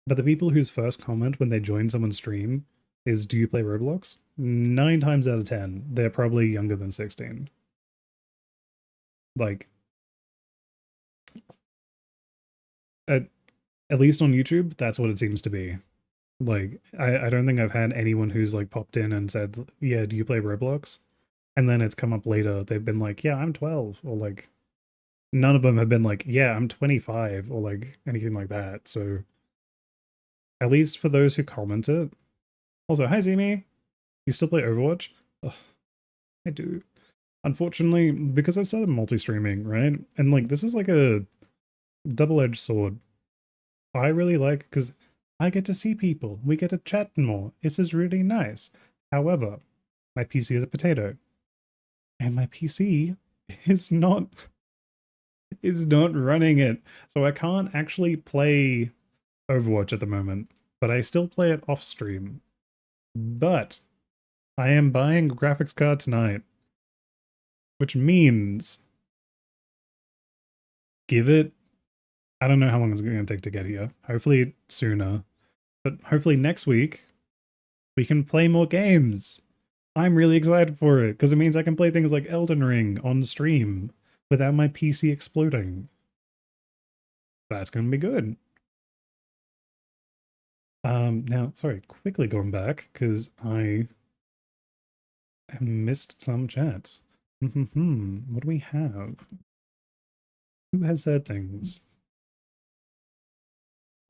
But the people whose first comment when they join someone's stream is, do you play Roblox? 9 times out of 10, they're probably younger than 16. Like, at, at least on YouTube, that's what it seems to be. Like, I don't think I've had anyone who's like popped in and said, yeah, do you play Roblox? And then it's come up later. They've been like, yeah, I'm 12. Or like, none of them have been like, yeah, I'm 25 or like anything like that. So at least for those who comment it. Also, hi Zemi. You still play Overwatch? Ugh, I do. Unfortunately, because I've started multi-streaming, right? And like this is like a double-edged sword. I really like because I get to see people. We get to chat more. This is really nice. However, my PC is a potato. And my PC is not running it. So I can't actually play Overwatch at the moment, but I still play it off stream. But I am buying a graphics card tonight, which means give it, I don't know how long it's going to take to get here. Hopefully sooner, but hopefully next week we can play more games. I'm really excited for it because it means I can play things like Elden Ring on stream without my PC exploding. That's going to be good. Now, sorry, quickly going back because I missed some chats. What do we have? Who has said things?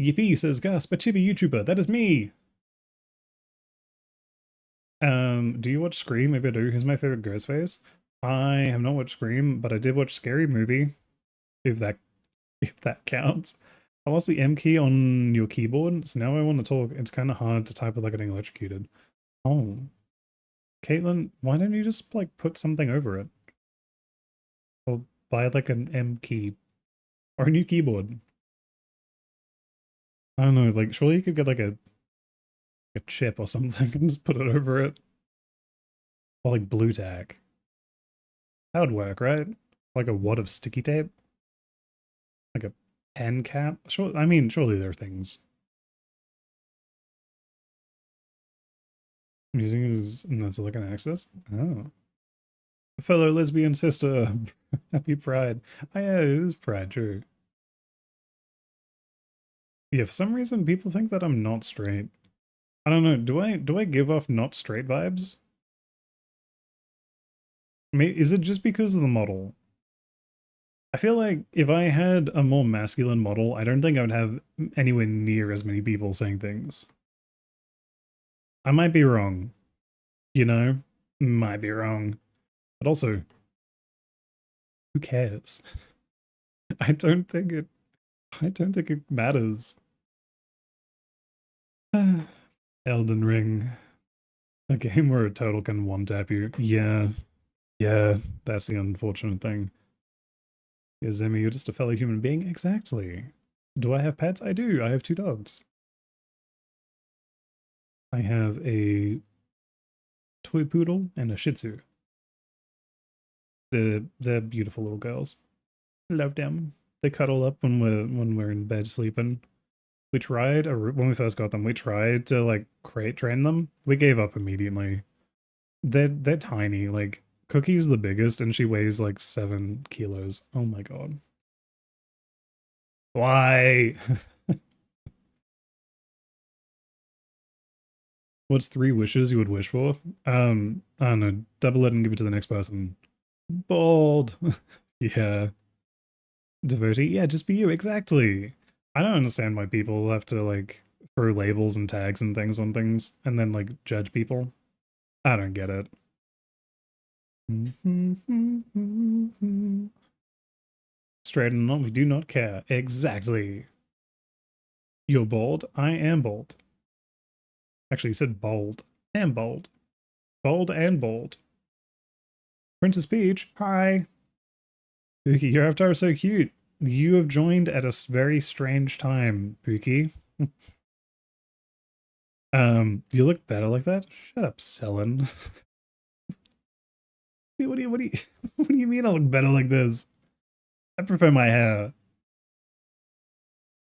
Yippee says Gus, but chibi YouTuber, that is me. Do you watch Scream? If I do, who's my favorite Ghostface? I have not watched Scream, but I did watch Scary Movie, if that counts. I lost the M key on your keyboard, so now I want to talk. It's kind of hard to type without getting electrocuted. Oh. Caitlin, why don't you just, like, put something over it? Or buy, like, an M key. Or a new keyboard. I don't know, like, surely you could get, like, a chip or something and just put it over it. Or, like, blue tack. That would work, right? Like a wad of sticky tape? Like a pen cap? Sure, I mean, surely there are things. I'm using it as Silicon Access? Oh. Fellow lesbian sister, happy Pride. Oh yeah, it is Pride, true. Yeah, for some reason people think that I'm not straight. I don't know, do I give off not straight vibes? Is it just because of the model? I feel like if I had a more masculine model, I don't think I would have anywhere near as many people saying things. I might be wrong, you know? Might be wrong. But also, who cares? I don't think it matters. Elden Ring. A game where a turtle can one-tap you. Yeah. Yeah, that's the unfortunate thing. Yeah, Zemi, you're just a fellow human being? Exactly. Do I have pets? I do. I have 2 dogs. I have a toy poodle and a shih tzu. They're beautiful little girls. Love them. They cuddle up when we're in bed sleeping. We tried when we first got them. We tried to like crate train them. We gave up immediately. They're tiny. Like Cookie's the biggest, and she weighs like 7 kilos. Oh my god. Why? What's 3 wishes you would wish for? I don't know. Double it and give it to the next person. Bald. Yeah. Devotee. Yeah, just be you. Exactly. I don't understand why people have to like throw labels and tags and things on things and then like judge people. I don't get it. Straight and on, we do not care. Exactly. You're bold. I am bold. Actually, you said bold. I am bold. Bold and bold. Princess Peach, hi. Pookie, your avatar is so cute. You have joined at a very strange time, Pookie. You look better like that? Shut up, Selen. What do you mean I look better like this? I prefer my hair.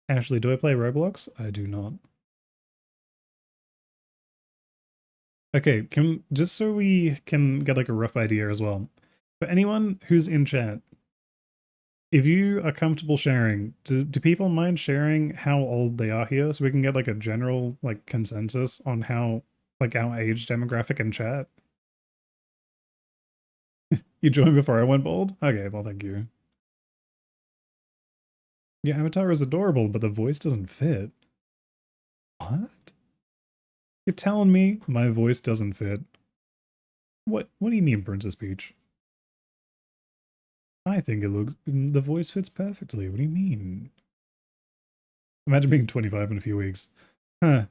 Ashley, do I play Roblox? I do not. Okay, just so we can get like a rough idea as well. For anyone who's in chat, if you are comfortable sharing, do people mind sharing how old they are here so we can get like a general like consensus on how like our age demographic in chat? You joined before I went bald? Okay, well thank you. Your avatar is adorable, but the voice doesn't fit. What? You're telling me my voice doesn't fit? What do you mean, Princess Peach? I think it looks the voice fits perfectly. What do you mean? Imagine being 25 in a few weeks. Huh.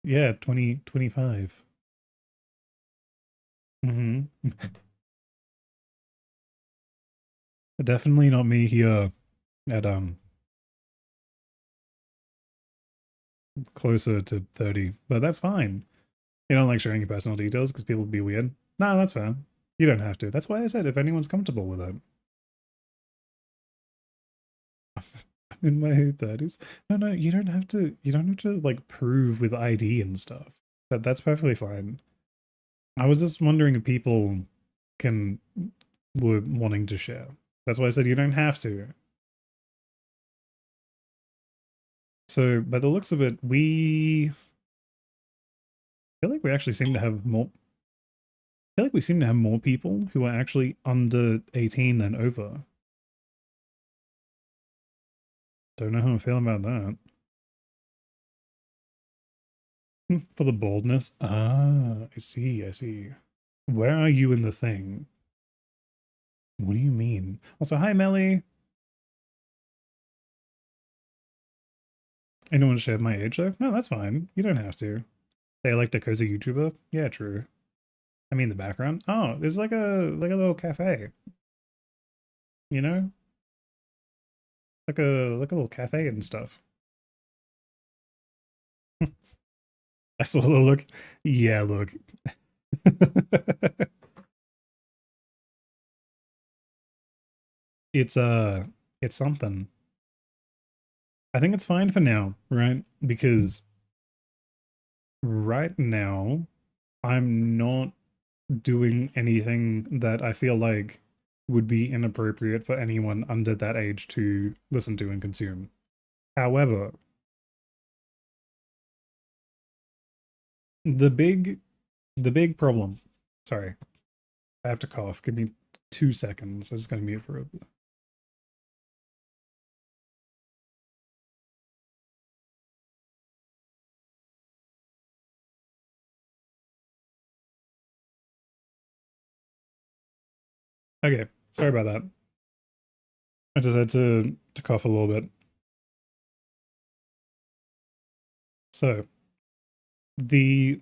Yeah, 2025. Mm-hmm. Definitely not me here at closer to 30, but that's fine. You don't like sharing your personal details because people would be weird. No, that's fair. You don't have to. That's why I said if anyone's comfortable with it. I'm in my 30s. No, you don't have to. You don't have to like prove with ID and stuff. That's perfectly fine. I was just wondering if people can were wanting to share. That's why I said you don't have to. So by the looks of it, we feel like we actually seem to have more. I feel like we seem to have more people who are actually under 18 than over. Don't know how I'm feeling about that. For the boldness. Ah, I see, I see. Where are you in the thing? What do you mean? Also, hi, Melly. Anyone share my age though? No, that's fine. You don't have to. They like a cozy YouTuber? Yeah, true. I mean the background. Oh, there's like a little cafe. You know? Like a little cafe and stuff. I saw the look. Yeah, look. it's it's something. I think it's fine for now, right? Because right now I'm not doing anything that I feel like would be inappropriate for anyone under that age to listen to and consume. However, the big the big problem. Sorry, I have to cough. Give me 2 seconds. I'm just gonna mute for a bit. Okay, sorry about that. I just had to cough a little bit. So the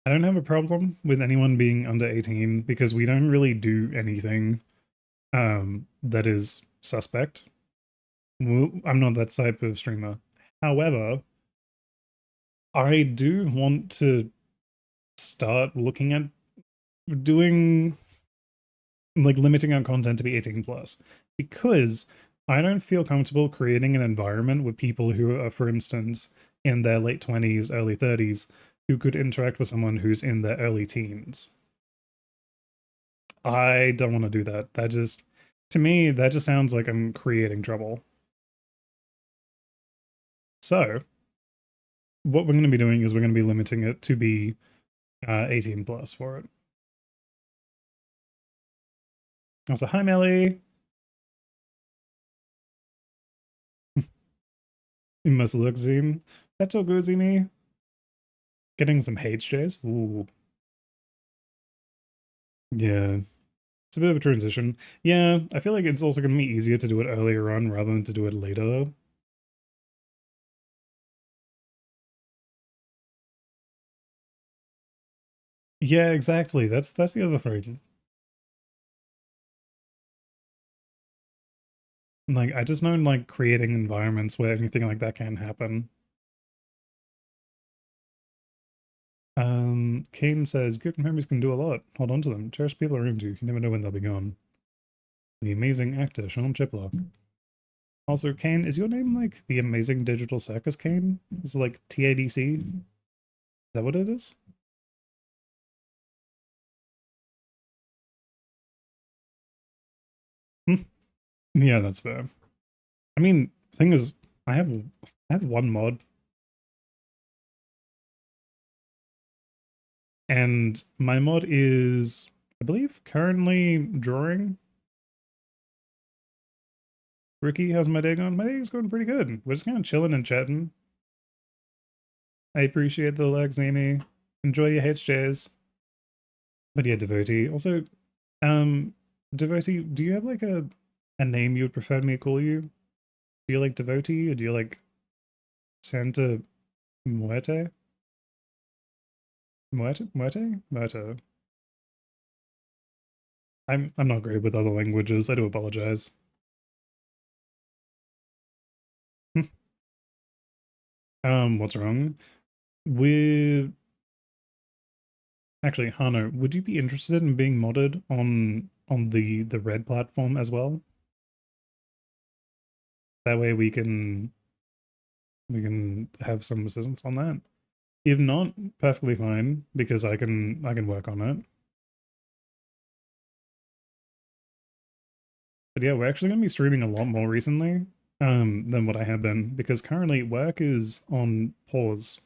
I don't have a problem with anyone being under 18 because we don't really do anything that is suspect. I'm not that type of streamer. However, I do want to start looking at doing like limiting our content to be 18 plus because I don't feel comfortable creating an environment with people who are, for instance, in their late 20s, early 30s, who could interact with someone who's in their early teens. I don't want to do that. That just, to me, that just sounds like I'm creating trouble. So, what we're going to be doing is we're going to be limiting it to be 18 plus for it. Also, hi, Melly. You must look, Zim. That's all good, Zimi. Getting some HJs. Ooh. Yeah. It's a bit of a transition. Yeah, I feel like it's also going to be easier to do it earlier on rather than to do it later. Yeah, exactly. That's the other thing. Like, I just know like creating environments where anything like that can happen. Kane says, good memories can do a lot. Hold on to them. Cherish people around you. You never know when they'll be gone. The amazing actor, Sean Chiplock. Also, Kane, is your name like the Amazing Digital Circus Kane? Is it like TADC? Is that what it is? Hmm. Yeah, that's fair. I mean, thing is, I have one mod, and my mod is, I believe, currently drawing. Ricky, how's my day going? My day is going pretty good. We're just kind of chilling and chatting. I appreciate the legs, Amy. Enjoy your HJs. But yeah, Devotee. Also, um, Devotee, do you have like a name you would prefer me to call you? Do you like Devotee or do you like Santa Muerte? Muerte? Muerte? Muerto. I'm not great with other languages. I do apologize. What's wrong? We're actually, Hano, would you be interested in being modded on the red platform as well? That way we can have some assistance on that. If not, perfectly fine, because I can work on it. But yeah, we're actually gonna be streaming a lot more recently, than what I have been, because currently work is on pause.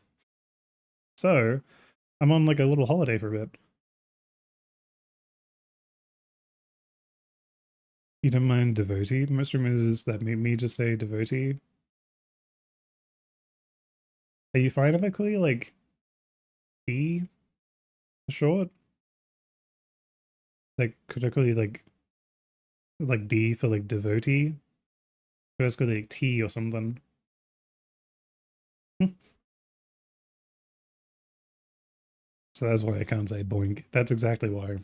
So I'm on like a little holiday for a bit. You don't mind devotee? Most rumors that made me just say devotee. Are you fine if I call you like D for short? Like, could I call you like D for like devotee? Could I just call you like T or something? So that's why I can't say boink. That's exactly why.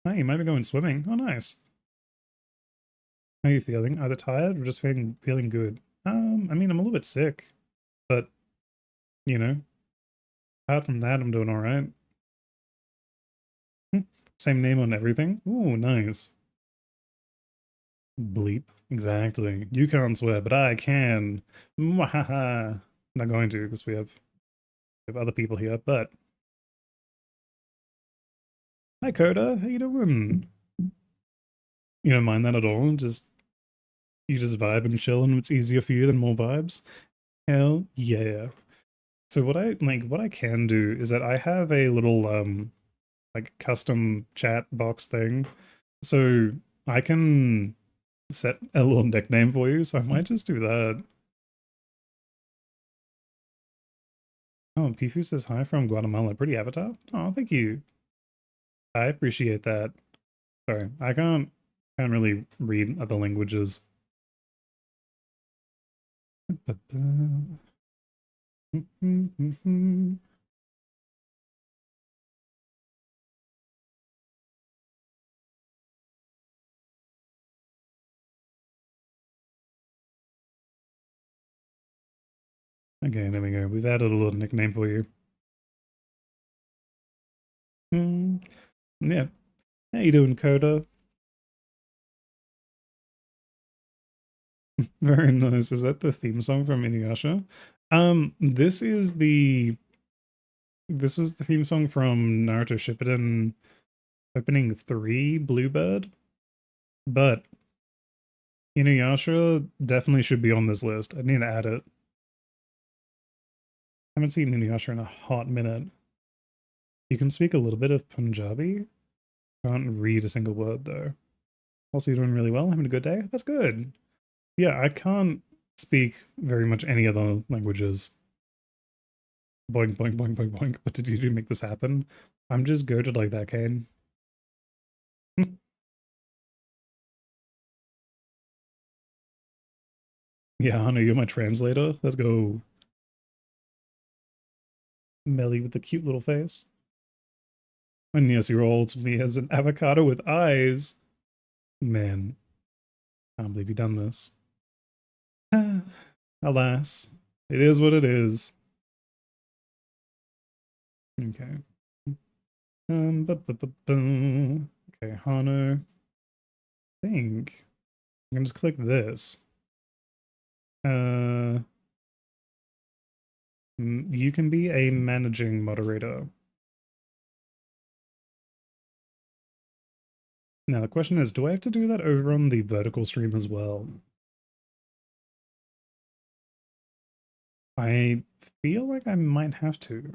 Hey, you might be going swimming. Oh, nice. How are you feeling? Either tired or just feeling good? I mean, I'm a little bit sick, but you know, apart from that, I'm doing all right. Same name on everything. Ooh, nice. Bleep. Exactly. You can't swear, but I can. Mwahaha. Not going to because we have other people here. But hi, Coda. How you doing? You don't mind that at all? Just you just vibe and chill, and it's easier for you than more vibes. Hell yeah. So what I can do is that I have a little like custom chat box thing. So I can set a little nickname for you, so I might just do that. Oh, Pifu says hi from Guatemala. Pretty avatar. Oh, thank you. I appreciate that. Sorry, I can't really read other languages. Okay, there we go. We've added a little nickname for you. Yeah. How you doing, Coda? Very nice. Is that the theme song from Inuyasha? This is the theme song from Naruto Shippuden Opening 3, Bluebird. But Inuyasha definitely should be on this list. I need to add it. I haven't seen Inuyasha in a hot minute. You can speak a little bit of Punjabi? Can't read a single word though. Also, you're doing really well, having a good day? That's good. Yeah, I can't speak very much any other languages. Boink, boink, boink, boink, boink. What did you do to make this happen? I'm just goated like that, Kane. Yeah, Hannah, you're my translator. Let's go. Melly with the cute little face. And yes, you rolled me as an avocado with eyes. Man, I can't believe you done this. Alas, it is what it is. Okay. Okay, Hano. I think I can just click this. You can be a managing moderator. Now the question is, do I have to do that over on the vertical stream as well? I feel like I might have to.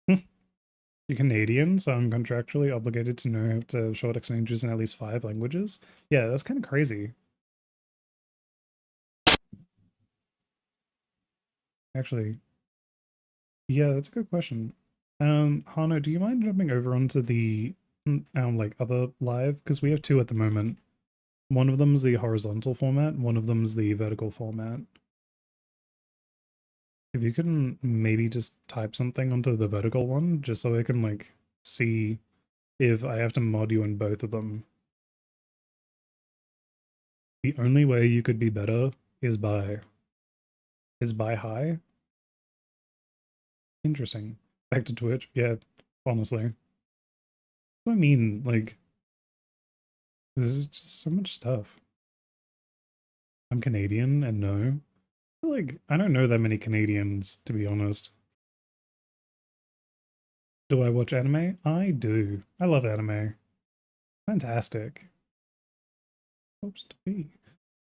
You're Canadian, so I'm contractually obligated to know how to short exchanges in at least 5 languages. Yeah, that's kind of crazy. Actually, yeah, that's a good question. Hano, do you mind jumping over onto the like other live? Because we have 2 at the moment. One of them's the horizontal format, one of them's the vertical format. If you can maybe just type something onto the vertical one, just so I can like see if I have to mod you in both of them. The only way you could be better is by high. Interesting. Back to Twitch. Yeah, honestly. I mean, like, this is just so much stuff. I'm Canadian and no. Like, I don't know that many Canadians, to be honest. Do I watch anime? I do. I love anime. Fantastic. Hopes to be.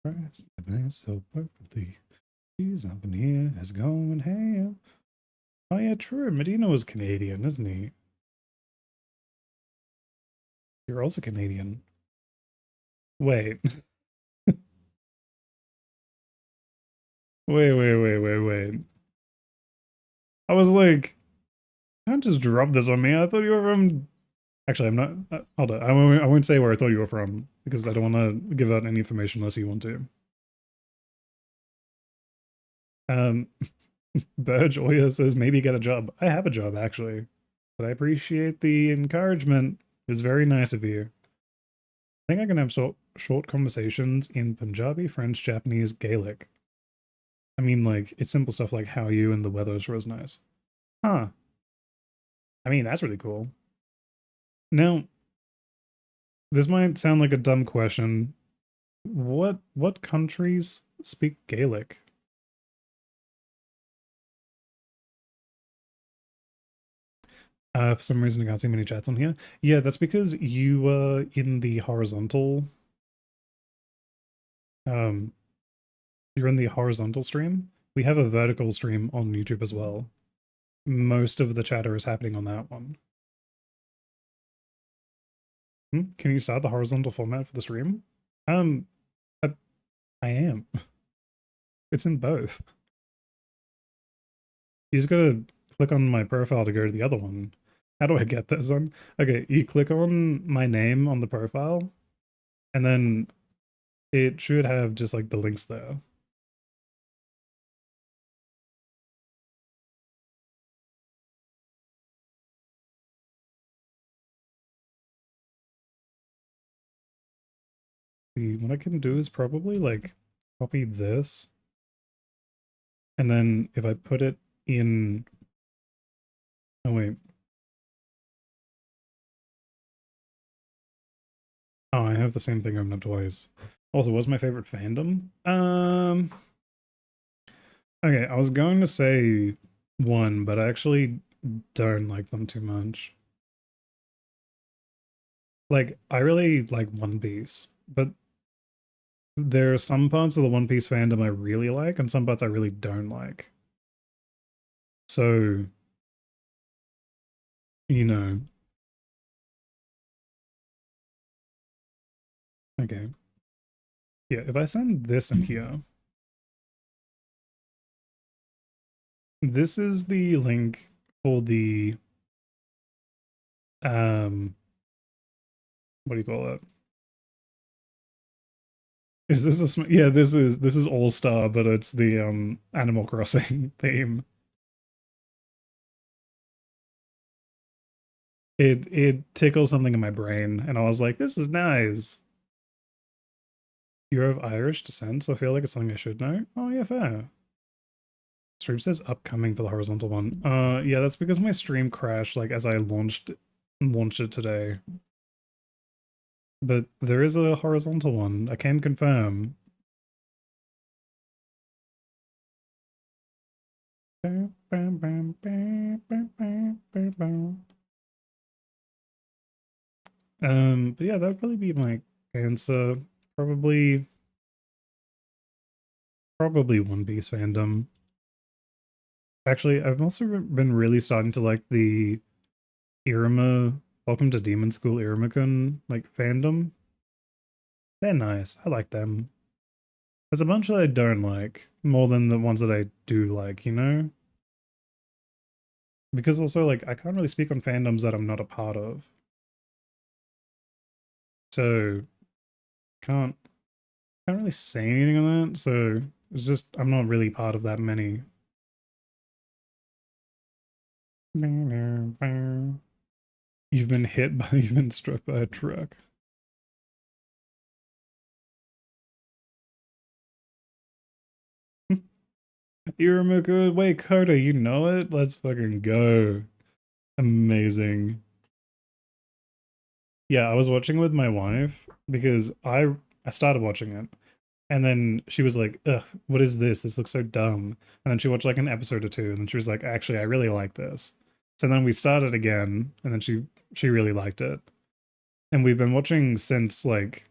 Christ, the man so perfectly. He's up in here, is going ham. Oh yeah, true. Medina was Canadian, isn't he? You're also Canadian. Wait. Wait. I was like, don't just drop this on me. I thought you were from. Actually, I'm not. Hold on. I won't say where I thought you were from because I don't want to give out any information unless you want to. Um, Burge Oya says maybe get a job. I have a job actually, but I appreciate the encouragement. It's very nice of you. I think I can have short conversations in Punjabi, French, Japanese, Gaelic. I mean, like, it's simple stuff like how you and the weather sure is nice. Huh. I mean, that's really cool. Now, this might sound like a dumb question. What countries speak Gaelic? For some reason I can't see many chats on here. Yeah, that's because you were in the horizontal um you're in the horizontal stream. We have a vertical stream on YouTube as well. Most of the chatter is happening on that one. Can you start the horizontal format for the stream? Um, I, I am. It's in both. You just gotta click on my profile to go to the other one. How do I get this on? Okay, you click on my name on the profile, and then it should have just like the links there. See, what I can do is probably like copy this, and then if I put it in, oh wait, oh, I have the same thing open up twice. Also, what's my favorite fandom? Okay, I was going to say one, but I actually don't like them too much. Like, I really like One Piece, but there are some parts of the One Piece fandom I really like, and some parts I really don't like. So, you know, Okay. Yeah, if I send this in here, this is the link for the what do you call it? Is this a yeah, this is All Star, but it's the Animal Crossing theme. It tickles something in my brain, and I was like, this is nice. You're of Irish descent, so I feel like it's something I should know. Oh yeah, fair. Stream says upcoming for the horizontal one. Yeah, that's because my stream crashed like as I launched it today. But there is a horizontal one. I can confirm. But yeah, that would probably be my answer. Probably One Piece fandom. Actually, I've also been really starting to like the Iruma, Welcome to Demon School Iruma-kun, like, fandom. They're nice. I like them. There's a bunch that I don't like, more than the ones that I do like, you know? Because also, like, I can't really speak on fandoms that I'm not a part of. So, can't really say anything on that, so it's just, I'm not really part of that many. You've been struck by a truck. Iruma-kun, wait, Coda, you know it? Let's fucking go. Amazing. Yeah, I was watching with my wife because I started watching it, and then she was like, "Ugh, what is this? This looks so dumb." And then she watched like an episode or two, and then she was like, "Actually, I really like this." So then we started again, and then she really liked it, and we've been watching since like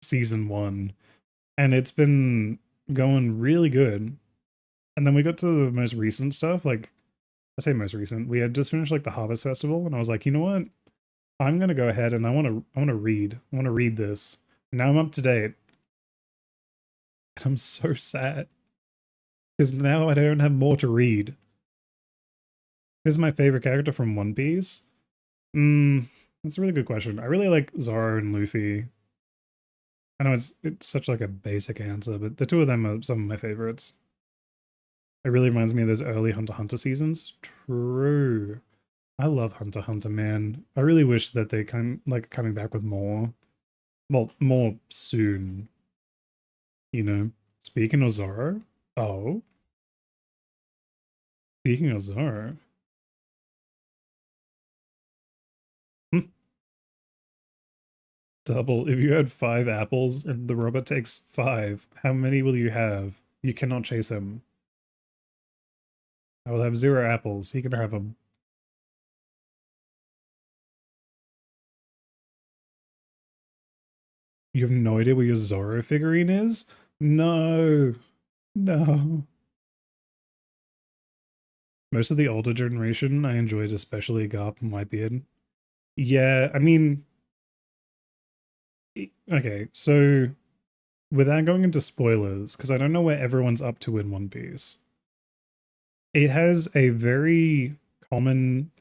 season 1, and it's been going really good. And then we got to the most recent stuff, like I say most recent. We had just finished like the Harvest Festival, and I was like, you know what? I'm gonna go ahead and I wanna read. I wanna read this. And now I'm up to date. And I'm so sad. Because now I don't have more to read. This is my favorite character from One Piece. That's a really good question. I really like Zoro and Luffy. I know it's such like a basic answer, but the two of them are some of my favorites. It really reminds me of those early Hunter x Hunter seasons. True. I love Hunter x Hunter, man. I really wish that they coming back with more. Well, more soon, you know. Speaking of Zoro, oh, speaking of Zoro, double. If you had 5 apples and the robot takes 5, how many will you have? You cannot chase him. I will have 0 apples. He can have them. You have no idea where your Zoro figurine is? No. No. Most of the older generation I enjoyed, especially Garp and Whitebeard. Yeah, I mean, okay, so without going into spoilers, because I don't know where everyone's up to in One Piece, it has a very common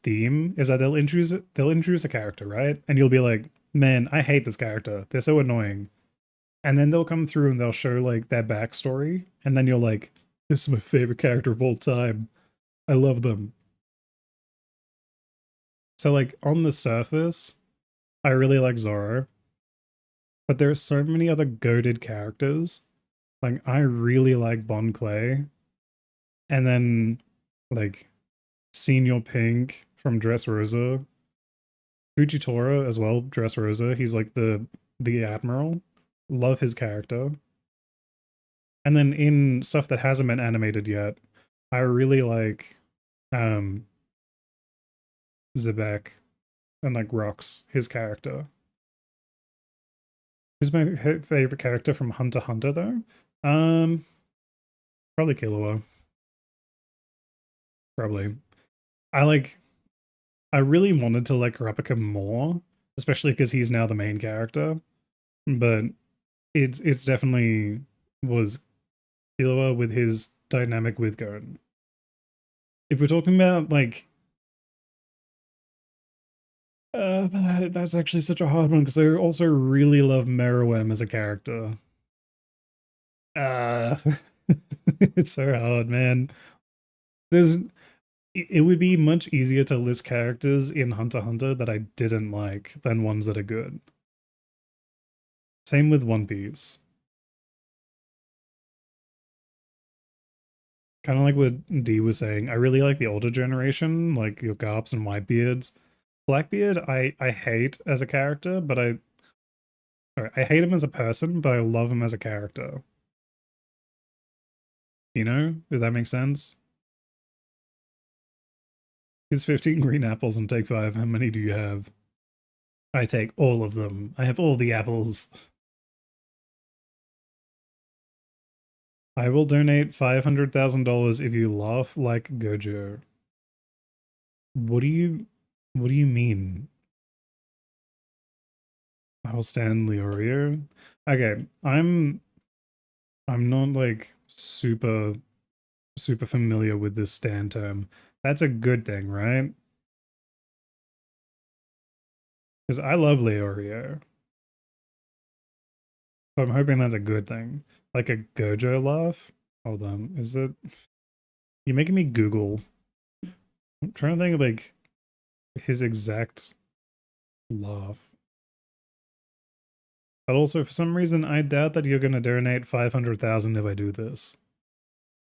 theme is that they'll introduce a character, right? And you'll be like, man, I hate this character. They're so annoying. And then they'll come through and they'll show like their backstory, and then you're like, this is my favorite character of all time. I love them. So like on the surface, I really like Zoro, but there are so many other goated characters. Like I really like Bon Clay, and then like Senior Pink from Dressrosa, Fujitora as well, Dressrosa. He's like the admiral. Love his character. And then in stuff that hasn't been animated yet, I really like um Zebek and like Rocks, his character. Who's my favorite character from Hunter x Hunter though? Um Probably Killua. Probably. I like I really wanted to like Kurapika more, especially because he's now the main character. But it's definitely was killer with his dynamic with Garen. If we're talking about like, that's actually such a hard one because I also really love Meruem as a character. Uh, it's so hard, man. There's it would be much easier to list characters in Hunter x Hunter that I didn't like than ones that are good. Same with One Piece. Kind of like what D was saying. I really like the older generation, like your Garps and Whitebeards. Blackbeard, I hate as a character, but I hate him as a person, but I love him as a character. You know, if that makes sense. Here's 15 green apples and take 5. How many do you have? I take all of them. I have all the apples. I will donate $500,000 if you laugh like Gojo. What do you mean? I will stand Leorio. Okay, I'm not like super familiar with this stand term. That's a good thing, right? Because I love Leorio. So I'm hoping that's a good thing. Like a Gojo laugh? Hold on, is it? You're making me Google. I'm trying to think of like his exact laugh. But also, for some reason, I doubt that you're going to donate 500,000 if I do this.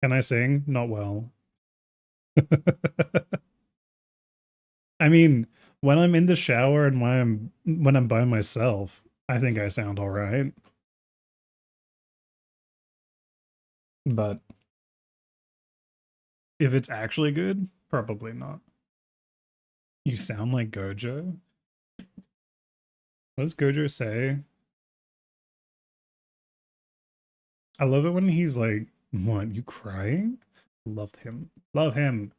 Can I sing? Not well. I mean, when I'm in the shower and when I'm by myself, I think I sound all right. But if it's actually good, probably not. You sound like Gojo? What does Gojo say? I love it when he's like, what, you crying? Loved him. Love him.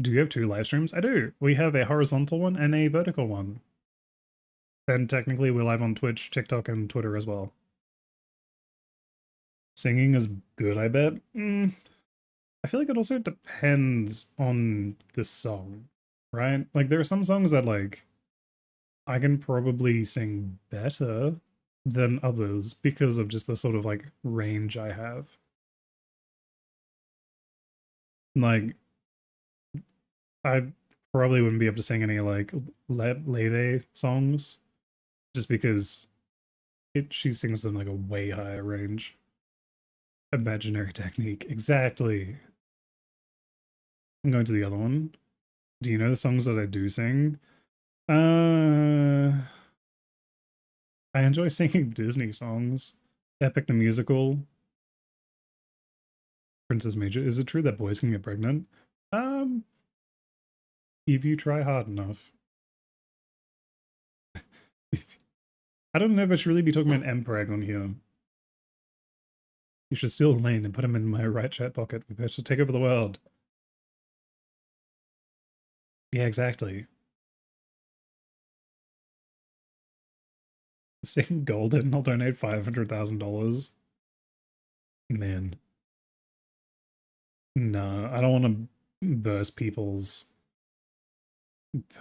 Do you have 2 live streams? I do. We have a horizontal one and a vertical one. Then technically we're live on Twitch, TikTok, and Twitter as well. Singing is good, I bet. I feel like it also depends on the song, right? Like there are some songs that like I can probably sing better than others because of just the sort of like range I have. Like I probably wouldn't be able to sing any like Leve songs just because she sings them like a way higher range. Imaginary technique. Exactly. I'm going to the other one. Do you know the songs that I do sing? I enjoy singing Disney songs. Epic the Musical. Princess Major. Is it true that boys can get pregnant? Um, if you try hard enough. I don't know if I should really be talking about MPreg on here. You should steal Lane and put him in my right chat pocket. We should take over the world. Yeah, exactly. Sing Golden, I'll donate $500,000. Man. No, I don't want to burst people's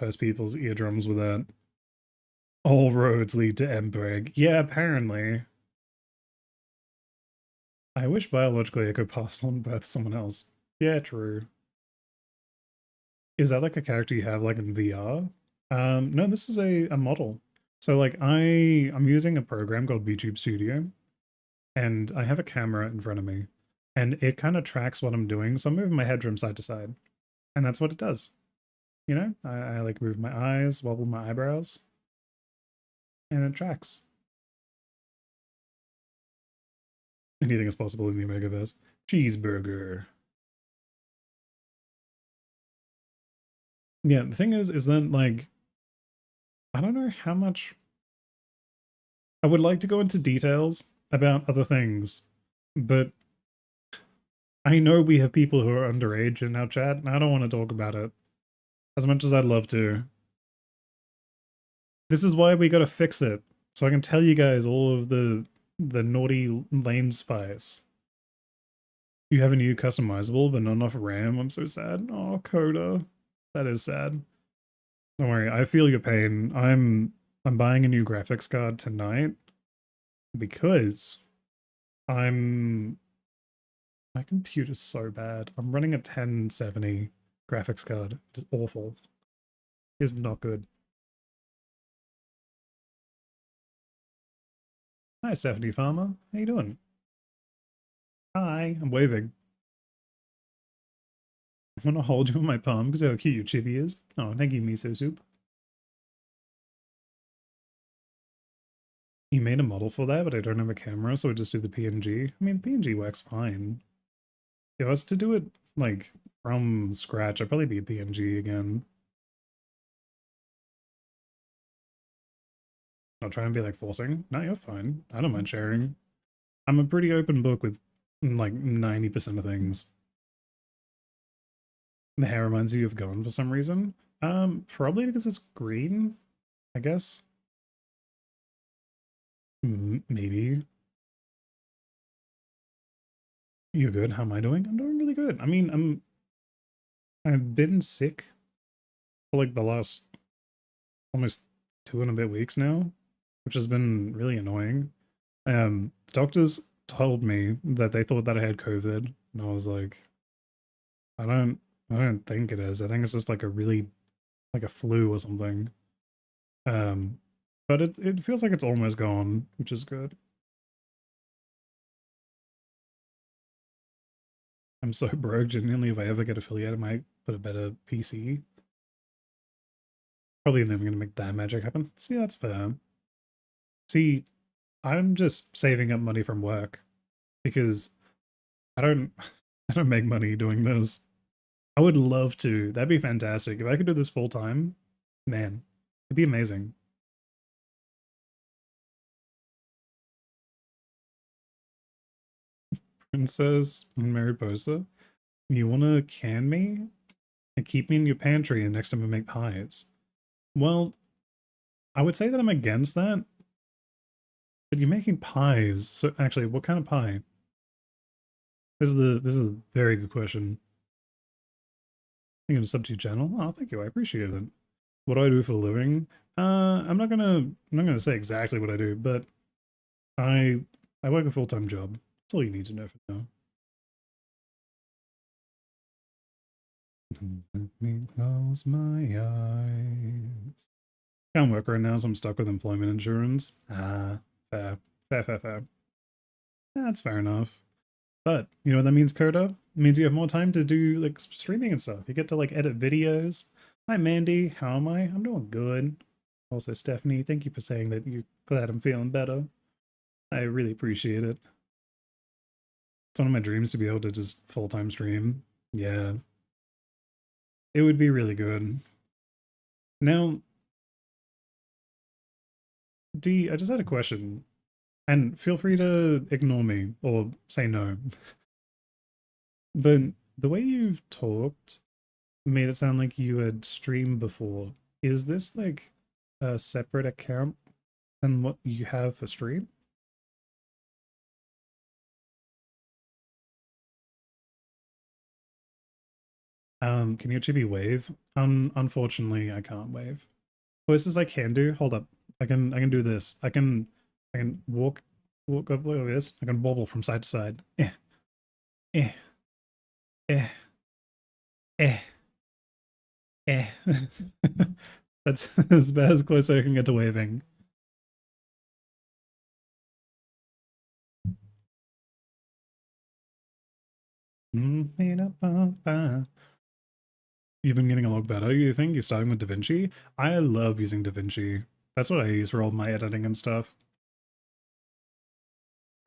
eardrums with that. All roads lead to Embreg. Yeah, apparently. I wish biologically I could pass on birth to someone else. Yeah, true. Is that like a character you have like in VR? No, this is a model. So like I'm using a program called VTube Studio, and I have a camera in front of me, and it kind of tracks what I'm doing. So I'm moving my head from side to side, and that's what it does. You know, I like move my eyes, wobble my eyebrows, and it tracks. Anything is possible in the Omegaverse. Cheeseburger. Yeah, the thing is that like I don't know how much I would like to go into details about other things, but I know we have people who are underage in our chat, and I don't want to talk about it as much as I'd love to. This is why we gotta fix it. So I can tell you guys all of the naughty lane spies. You have a new customizable, but not enough RAM. I'm so sad. Oh, Coda. That is sad. Don't worry, I feel your pain. I'm buying a new graphics card tonight because I'm my computer's so bad. I'm running a 1070 graphics card. It's awful. It's not good. Hi, Stephanie Farmer. How you doing? Hi, I'm waving. I want to hold you in my palm because how cute your chibi is. Oh, thank you, miso soup. You made a model for that, but I don't have a camera, so I just do the PNG. I mean, PNG works fine. If I was to do it, like, from scratch, I'd probably be a PNG again. I'll try and be, like, forcing. No, you're fine. I don't mind sharing. I'm a pretty open book with, like, 90% of things. The hair reminds you of Gone for some reason. Probably because it's green, I guess. Maybe. You're good. How am I doing? I'm doing really good. I mean, I've been sick for like the last almost 2 and a bit weeks now, which has been really annoying. Doctors told me that they thought that I had COVID, and I was like, I don't, I don't think it is. I think it's just like a really like a flu or something. Um, but it feels like it's almost gone, which is good. I'm so broke. Genuinely, if I ever get affiliated, I might put a better PC. Probably never gonna make that magic happen. See, that's fair. See, I'm just saving up money from work because I don't I don't make money doing this. I would love to. That'd be fantastic. If I could do this full time, man, it'd be amazing. Princess Mariposa, you wanna can me and keep me in your pantry and next time I make pies? Well, I would say that I'm against that, but you're making pies. So actually, what kind of pie? This is a very good question. Thinking of sub to your channel. Oh, thank you. I appreciate it. What do I do for a living? I'm not gonna say exactly what I do, but I I work a full-time job. That's all you need to know for now. Let me close my eyes. Can't work right now, so I'm stuck with employment insurance. Ah, fair. Fair, fair, fair. That's fair enough. But you know what that means, Coda? It means you have more time to do like streaming and stuff. You get to like edit videos. Hi Mandy, how am I? I'm doing good. Also, Stephanie, thank you for saying that you're glad I'm feeling better. I really appreciate it. It's one of my dreams to be able to just full-time stream. Yeah, it would be really good. Now, D, I just had a question, and feel free to ignore me or say no. But the way you've talked made it sound like you had streamed before. Is this like a separate account than what you have for stream? Can you actually wave? Unfortunately, I can't wave. Voices I can do. Hold up. I can do this. I can walk up like this. I can wobble from side to side. Eh, eh, eh, eh. That's as about as close as I can get to waving. You've been getting a lot better, you think? You're starting with DaVinci? I love using DaVinci. That's what I use for all my editing and stuff.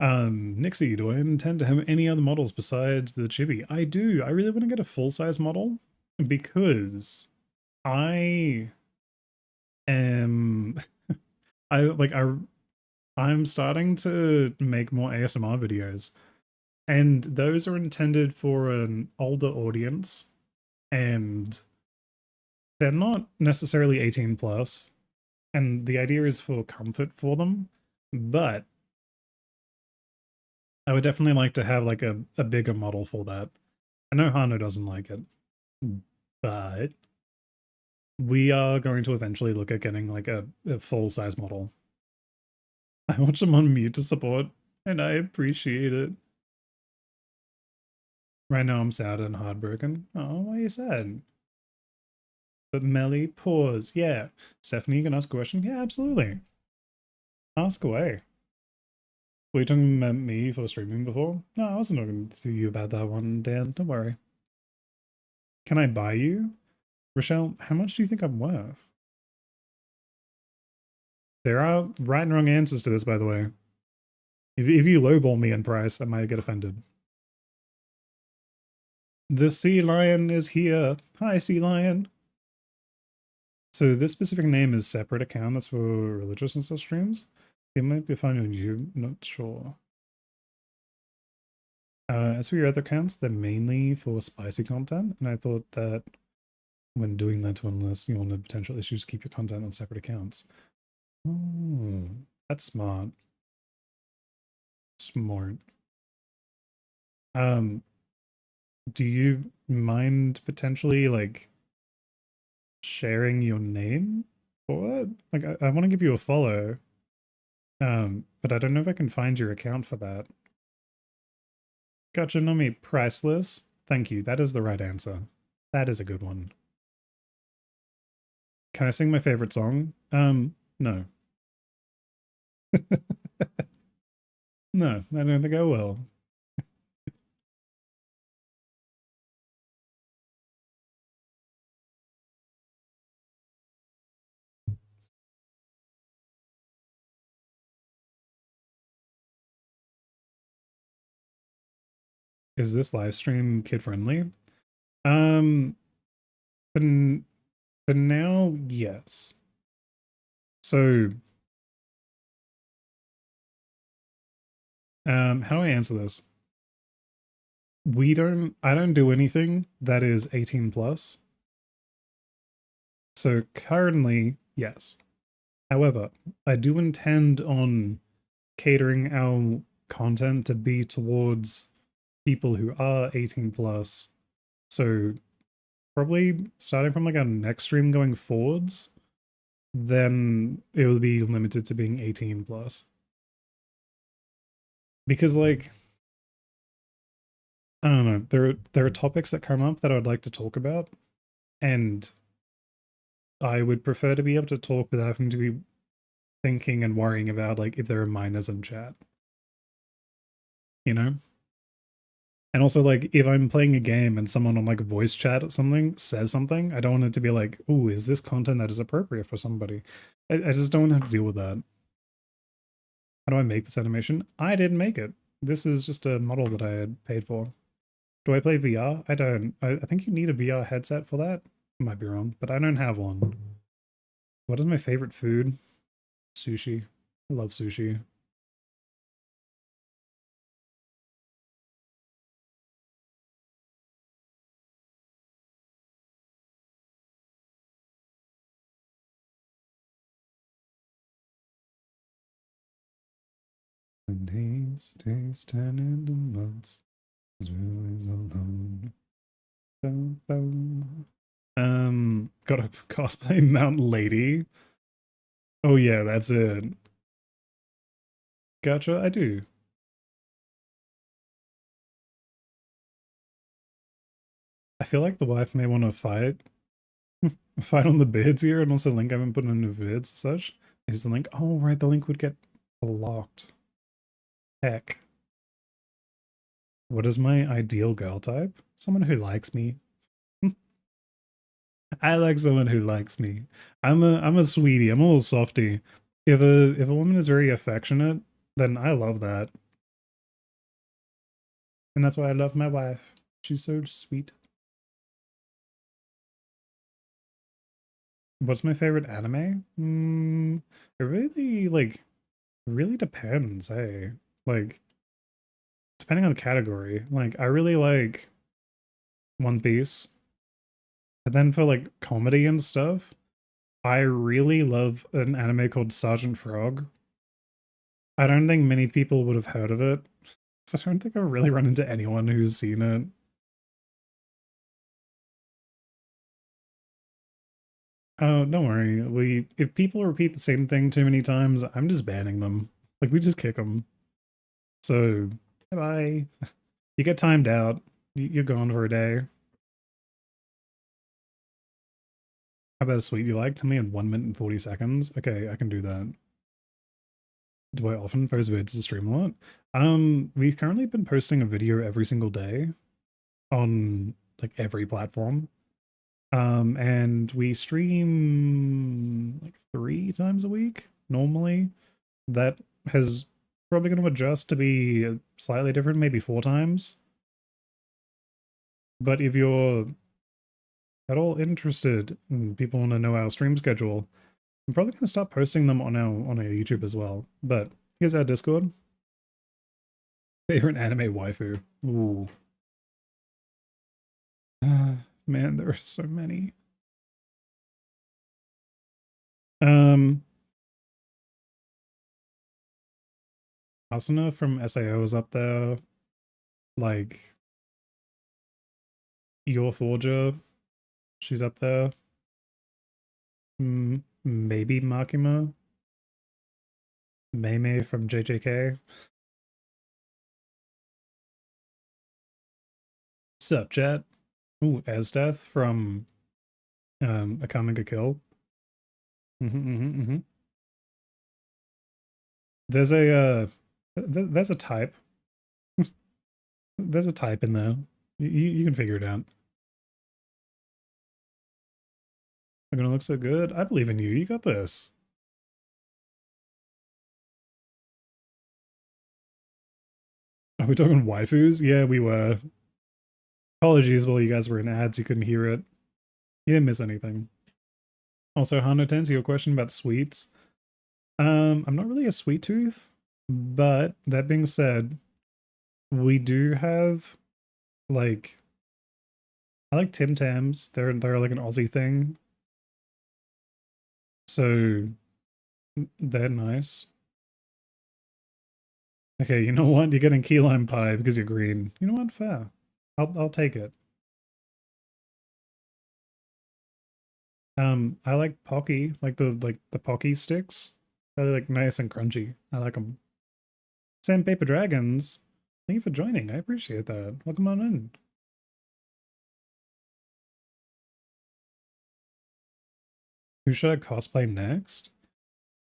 Nixie, do I intend to have any other models besides the chibi? I do. I really want to get a full-size model because I am I'm starting to make more ASMR videos, and those are intended for an older audience, and they're not necessarily 18 plus. And the idea is for comfort for them, but I would definitely like to have like a bigger model for that. I know Hano doesn't like it, but we are going to eventually look at getting like a full-size model. I watch them on mute to support, and I appreciate it. Right now I'm sad and heartbroken. Oh, why are you sad? But Melly, pause. Yeah. Stephanie, you can ask a question? Yeah, absolutely. Ask away. Were you talking about me for streaming before? No, I wasn't talking to you about that one, Dan. Don't worry. Can I buy you? Rochelle, how much do you think I'm worth? There are right and wrong answers to this, by the way. If you lowball me in price, I might get offended. The sea lion is here. Hi, sea lion. So this specific name is separate account. That's for religious and stuff streams. It might be fine on you. Not sure. As for your other accounts, they're mainly for spicy content, and I thought that when doing that, unless you want potential issues, keep your content on separate accounts. Oh, that's smart. Smart. Do you mind potentially like sharing your name for it? Like, I want to give you a follow, but I don't know if I can find your account for that. Gotcha, Nomi, priceless. Thank you. That is the right answer. That is a good one. Can I sing my favorite song? No. No, I don't think I will. Is this live stream kid friendly? Um, but, but now, yes. So, how do I answer this? I don't do anything that is 18 plus. So currently, yes. However, I do intend on catering our content to be towards people who are 18 plus. So probably starting from like our next stream going forwards, then it will be limited to being 18 plus. Because like, I don't know, there are topics that come up that I would like to talk about, and I would prefer to be able to talk without having to be thinking and worrying about like if there are minors in chat. You know? And also, like, if I'm playing a game and someone on like voice chat or something says something, I don't want it to be like, "Oh, is this content that is appropriate for somebody?" I just don't have to deal with that. How do I make this animation? I didn't make it. This is just a model that I had paid for. Do I play VR? I don't. I think you need a VR headset for that. I might be wrong, but I don't have one. What is my favorite food? Sushi. I love sushi. And days turn into months. Always alone. Boom, boom. Gotta cosplay Mount Lady. Oh yeah, that's it. Gotcha, I do. I feel like the wife may want to fight. Fight on the bids here, and also link I haven't put in new vids such. Is the link? Oh right, the link would get blocked. Heck. What is my ideal girl type? Someone who likes me. I like someone who likes me. I'm a sweetie. I'm a little softy. If a woman is very affectionate, then I love that. And that's why I love my wife. She's so sweet. What's my favorite anime? It really really depends, hey. Like depending on the category. Like I really like One Piece. And then for like comedy and stuff, I really love an anime called Sergeant Frog. I don't think many people would have heard of it. So I don't think I've really run into anyone who's seen it. Oh, don't worry. If people repeat the same thing too many times, I'm just banning them. Like we just kick them. So bye. You get timed out. You're gone for a day. How about a sweet you like? Tell me in 1 minute and 40 seconds. Okay, I can do that. Do I often post vids to stream a lot? We've currently been posting a video every single day on like every platform. And we stream like 3 times a week normally. That has probably going to adjust to be slightly different, maybe 4 times. But if you're at all interested and people want to know our stream schedule, I'm probably going to start posting them on our YouTube as well. But here's our Discord. Favorite anime waifu. Ooh. Man, there are so many. Asuna from SAO is up there. Like Your Forger, she's up there. Maybe Makima. Mei from JJK. Sup, chat? Ooh, Esdeath from Akame ga Kill. There's a there's a type. There's a type in there. You can figure it out. I'm gonna look so good. I believe in you. You got this. Are we talking waifus? Yeah, we were. Apologies while you guys were in ads, you couldn't hear it. You didn't miss anything. Also, Hano, to answer your question about sweets, I'm not really a sweet tooth, but that being said, we do have like I like Tim Tams. They're like an Aussie thing. So they're nice. Okay, you know what? You're getting key lime pie because you're green. You know what? Fair. I'll take it. I like Pocky, like the Pocky sticks. They're like nice and crunchy. I like them. Sandpaper Dragons. Thank you for joining. I appreciate that. Welcome on in. Who should I cosplay next?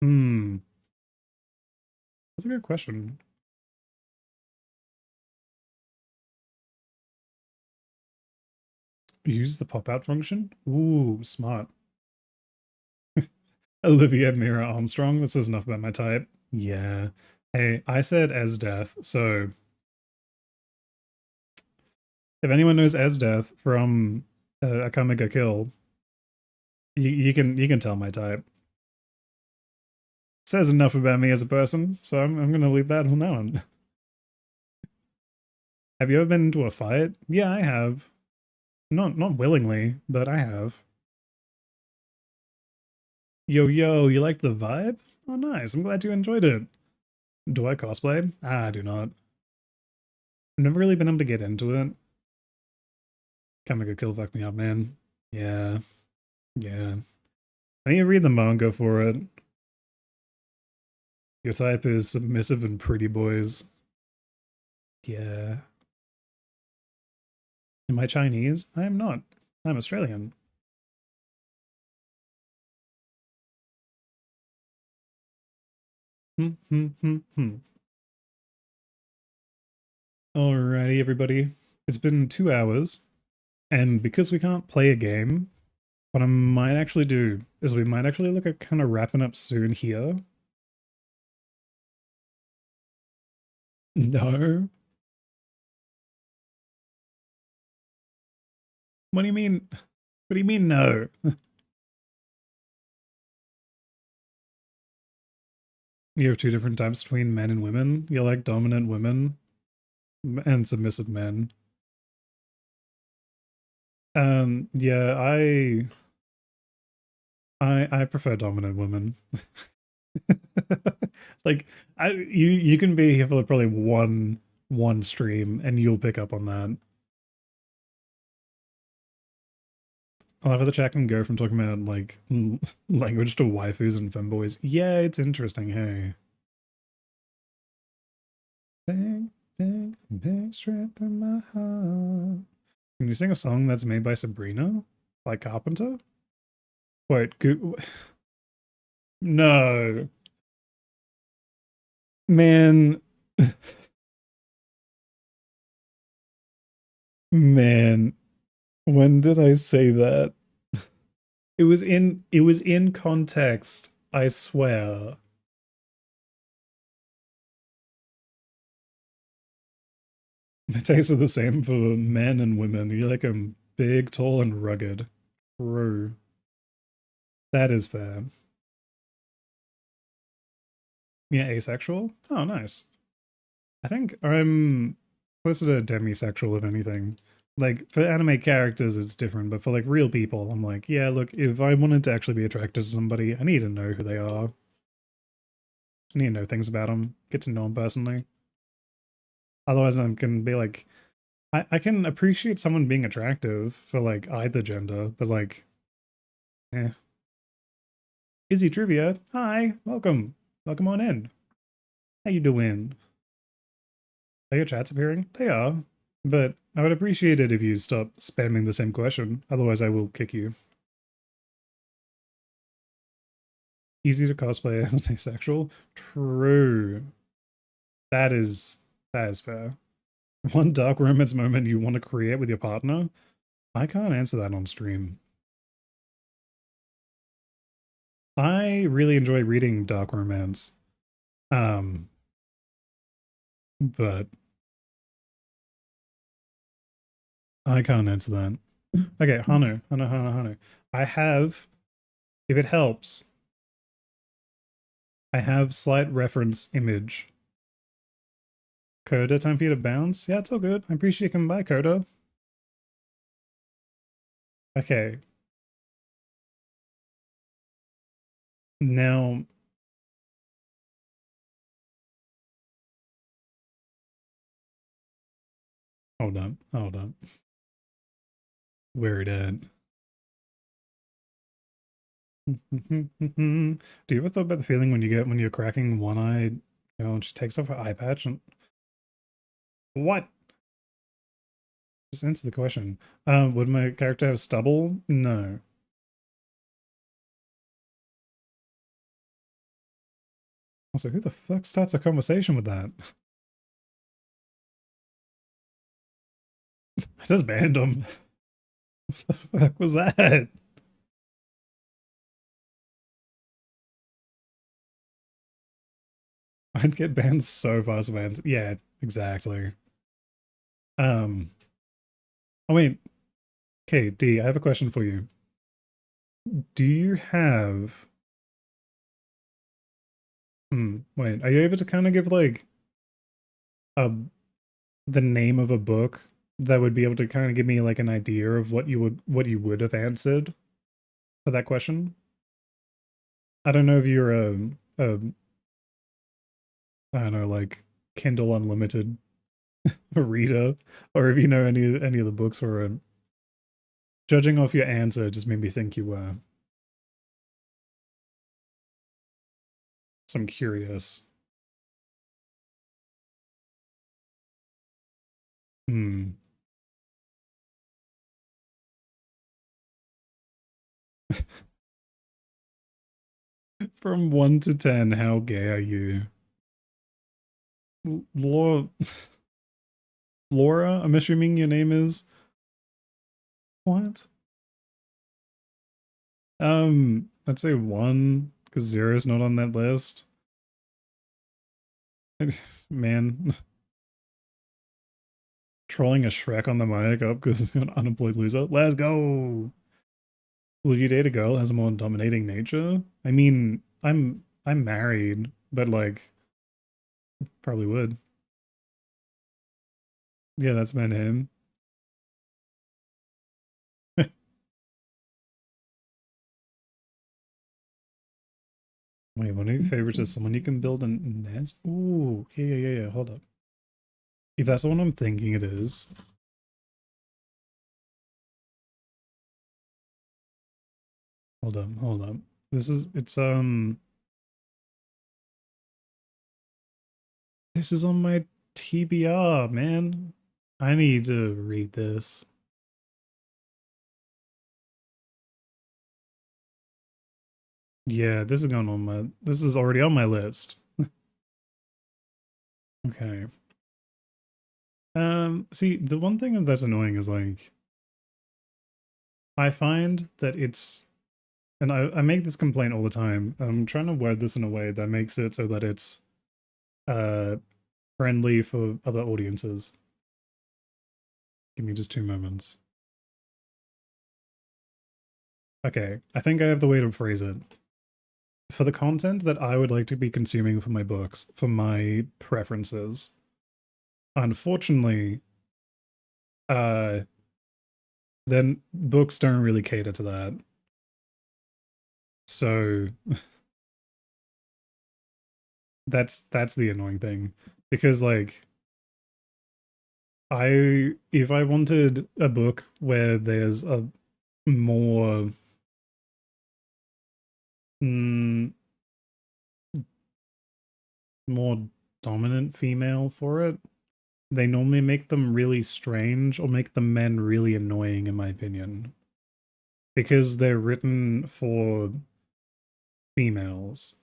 That's a good question. Use the pop-out function? Ooh, smart. Olivia Mira Armstrong. This is enough about my type. Yeah. Hey, I said Esdeath, so if anyone knows Esdeath from Akame ga Kill, you can tell my type. Says enough about me as a person, so I'm gonna leave that on that one. Have you ever been into a fight? Yeah, I have. Not willingly, but I have. Yo, you like the vibe? Oh, nice. I'm glad you enjoyed it. Do I cosplay? I do not. I've never really been able to get into it. Kamiko Kill fucked me up, man. Yeah. Yeah. I need to read the manga for it. Your type is submissive and pretty boys. Yeah. Am I Chinese? I am not. I'm Australian. Alrighty, everybody. It's been 2 hours, and because we can't play a game, what I might actually do is we might actually look at kind of wrapping up soon here. No. What do you mean? What do you mean no? You have two different types between men and women. You like dominant women and submissive men. Yeah, I prefer dominant women. Like you can be here for probably one stream and you'll pick up on that. I'll have the chat can go from talking about like language to waifus and femboys. Yeah, it's interesting, hey. Bang, bang, bang straight through my heart. Can you sing a song that's made by Sabrina? Like Carpenter? Wait, no. Man, man, when did I say that? It was in context, I swear. The tastes are the same for men and women. You like them big, tall, and rugged. True. That is fair. Yeah, asexual? Oh, nice. I think I'm closer to demisexual, if anything. Like, for anime characters, it's different, but for, like, real people, I'm like, yeah, look, if I wanted to actually be attracted to somebody, I need to know who they are. I need to know things about them, get to know them personally. Otherwise, I can be like, I can appreciate someone being attractive for, like, either gender, but, like, eh. Izzy Trivia, hi, welcome. Welcome on in. How you doing? Are your chats appearing? They are. But I would appreciate it if you stop spamming the same question. Otherwise, I will kick you. Easy to cosplay as an asexual? True. That is fair. One dark romance moment you want to create with your partner? I can't answer that on stream. I really enjoy reading dark romance. Um, but I can't answer that. Okay, Hanu. I have, if it helps, I have slight reference image. Coda, time for you to bounce? Yeah, it's all good. I appreciate you coming by, Coda. Okay. Now, hold up. Where it at? Do you ever thought about the feeling when you're cracking one eye, and she takes off her eye patch and what? Just answer the question. Would my character have stubble? No. Also, who the fuck starts a conversation with that? I just banned him. What the fuck was that? I'd get banned so fast, man. Yeah, exactly. Um, oh wait. Okay, D, I have a question for you. Do you have wait, are you able to kind of give like a the name of a book that would be able to kind of give me like an idea of what you would have answered for that question? I don't know if you're a I don't know, like Kindle Unlimited reader, or if you know any of the books, or judging off your answer just made me think you were. So I'm curious. Hmm. From 1 to 10, how gay are you? Laura, Laura, I'm assuming your name is what? I'd say 1 because 0 is not on that list. Man, trolling a Shrek on the mic up because you're an unemployed loser. Let's go. Will you date a girl that has a more dominating nature? I mean, I'm married, but like probably would. Yeah, that's my name. Wait, one of your favorites is someone you can build a nest? Ooh, yeah. Hold up. If that's the one I'm thinking it is. Hold up. This is on my TBR, man. I need to read this. Yeah, this is already on my list. Okay. See, the one thing that's annoying is like I find that and I make this complaint all the time. I'm trying to word this in a way that makes it so that it's uh friendly for other audiences. Give me just 2 moments. Okay, I think I have the way to phrase it. For the content that I would like to be consuming for my books, for my preferences, unfortunately, uh, then books don't really cater to that. So that's the annoying thing. Because like if I wanted a book where there's a more mm, more dominant female for it, they normally make them really strange or make the men really annoying, in my opinion, because they're written for females.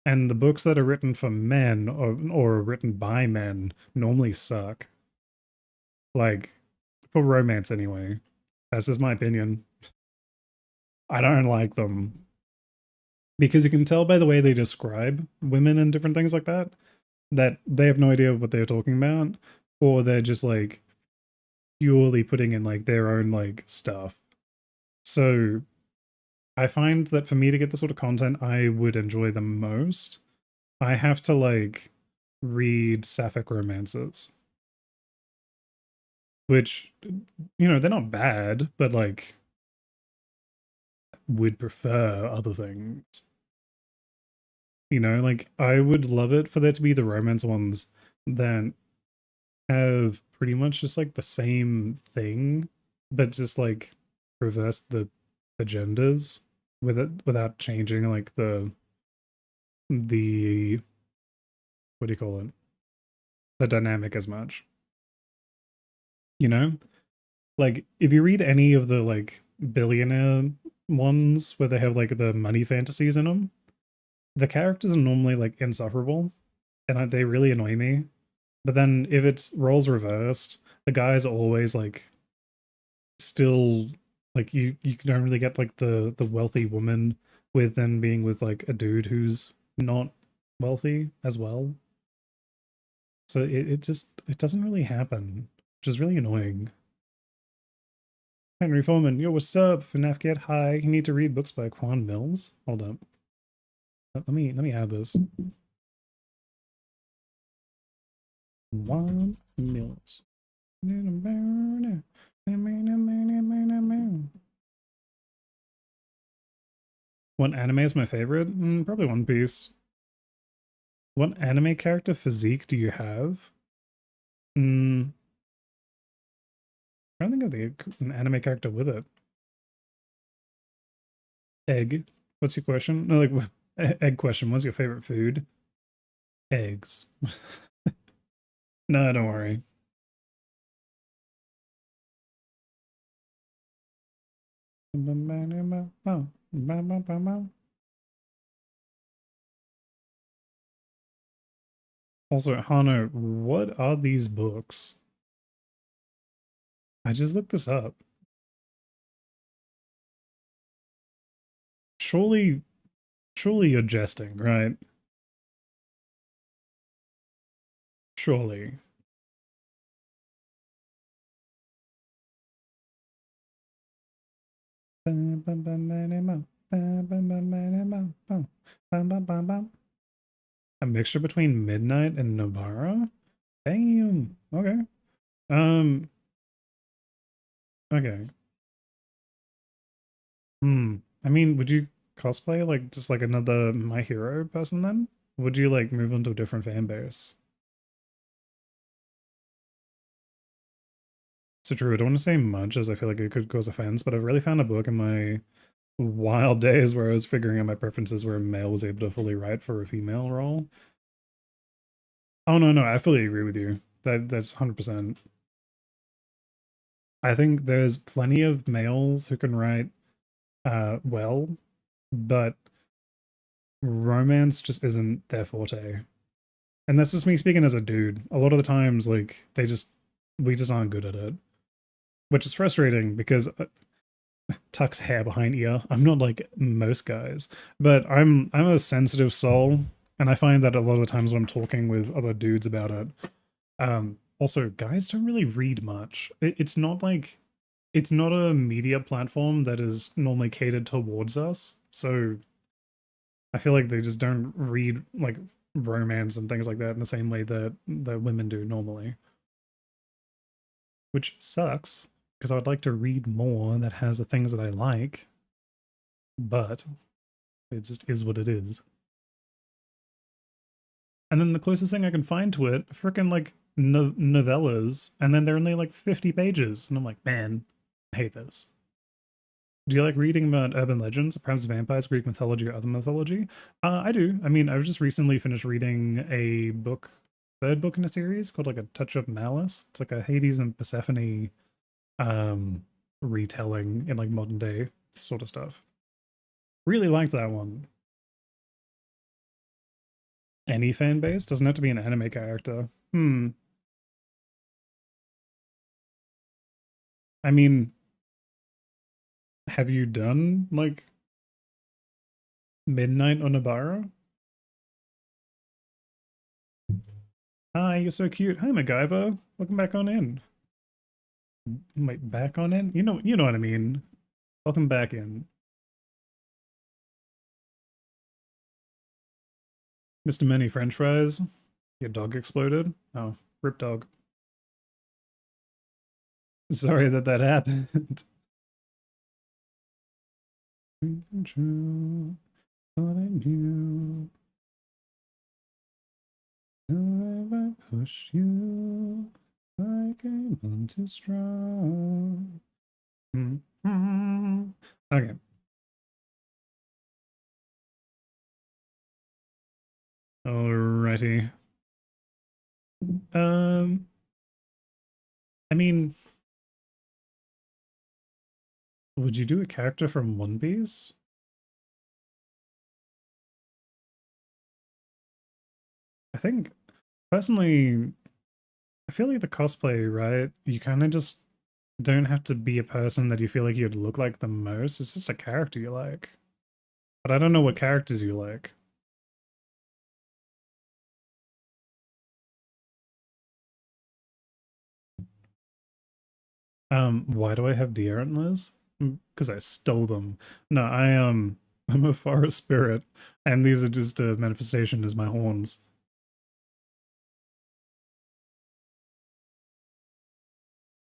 And the books that are written for men or written by men normally suck. Like, for romance anyway. That's just my opinion. I don't like them. Because you can tell by the way they describe women and different things like that they have no idea what they're talking about, or they're just like purely putting in like their own like stuff. So I find that for me to get the sort of content I would enjoy the most, I have to like read sapphic romances, which, they're not bad, but like would prefer other things. Like I would love it for there to be the romance ones that have pretty much just like the same thing, but just like reverse the genders with it without changing like the what do you call it? The dynamic as much. You know? Like if you read any of the like billionaire ones where they have like the money fantasies in them, the characters are normally like insufferable and they really annoy me. But then if it's roles reversed, the guys are always like still like you don't really get like the wealthy woman with then being with like a dude who's not wealthy as well. So it doesn't really happen, which is really annoying. Henry Foreman, yo, what's up? FNAF Get High. You need to read books by Quan Mills. Hold up. Let me add this. Quan Mills. What anime is my favorite? Probably One Piece. What anime character physique do you have? Mm, I don't think of an anime character with it. Egg. What's your question? No, like egg question. What's your favorite food? Eggs. No, don't worry. Also, Hana, what are these books? I just looked this up. Surely, surely you're jesting, right? Surely. A mixture between Midnight and Nobara? Damn. Okay. Um, okay. I mean, would you cosplay like just like another My Hero person then? Would you like move on to a different fan base? So true, I don't want to say much as I feel like it could cause offense, but I've really found a book in my wild days where I was figuring out my preferences where a male was able to fully write for a female role. Oh no, I fully agree with you. That's 100%. I think there's plenty of males who can write well, but romance just isn't their forte. And that's just me speaking as a dude. A lot of the times, like, we just aren't good at it. Which is frustrating because tucks hair behind ear. I'm not like most guys, but I'm a sensitive soul, and I find that a lot of the times when I'm talking with other dudes about it, also guys don't really read much. It's not like it's not a media platform that is normally catered towards us, so I feel like they just don't read like romance and things like that in the same way that women do normally, which sucks because I would like to read more that has the things that I like, but it just is what it is. And then the closest thing I can find to it, freaking like novellas, and then they're only like 50 pages, and I'm like, man, I hate this. Do you like reading about urban legends, perhaps vampires, Greek mythology, or other mythology? I do. I mean, I was just recently finished reading a book, third book in a series called like A Touch of Malice. It's like a Hades and Persephone um retelling in like modern day sort of stuff. Really liked that one. Any fan base doesn't have to be an anime character. I mean, have you done like Midnight on Nabara? Hi, you're so cute. Hi, MacGyver. Welcome back on in. Wait, back on in? You know what I mean. Welcome back in. Mr. Many French fries. Your dog exploded. Oh, rip dog. Sorry that that happened. True, thought I knew. If I push you, I came on too strong. Okay. Alrighty. Um, I mean, would you do a character from One Piece? I think personally, I feel like the cosplay, right? You kind of just don't have to be a person that you feel like you'd look like the most. It's just a character you like. But I don't know what characters you like. Why do I have deer antlers? Because I stole them. No, I'm a forest spirit, and these are just a manifestation as my horns.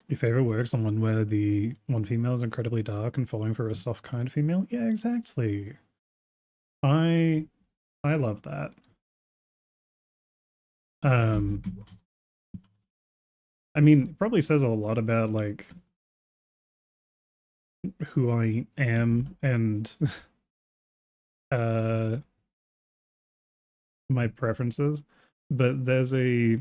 Your favorite work, someone where the one female is incredibly dark and falling for a soft kind female? Yeah, exactly. I I love that. Um, I mean, it probably says a lot about like who I am and uh my preferences. But there's a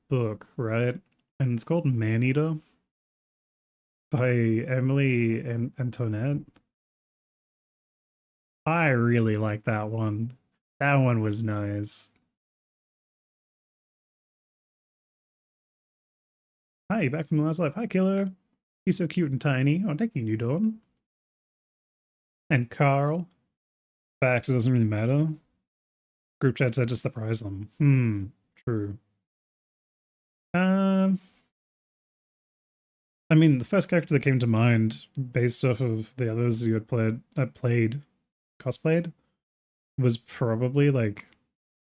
book, right? And it's called Maneater by Emily and Antoinette. I really like that one. That one was nice. Hi, back from the last life. Hi, Killer. He's so cute and tiny. Oh, thank you, New Dawn. And Carl. Facts, it doesn't really matter. Group chat said just surprise them. True. Um, I mean, the first character that came to mind, based off of the others you had cosplayed, was probably like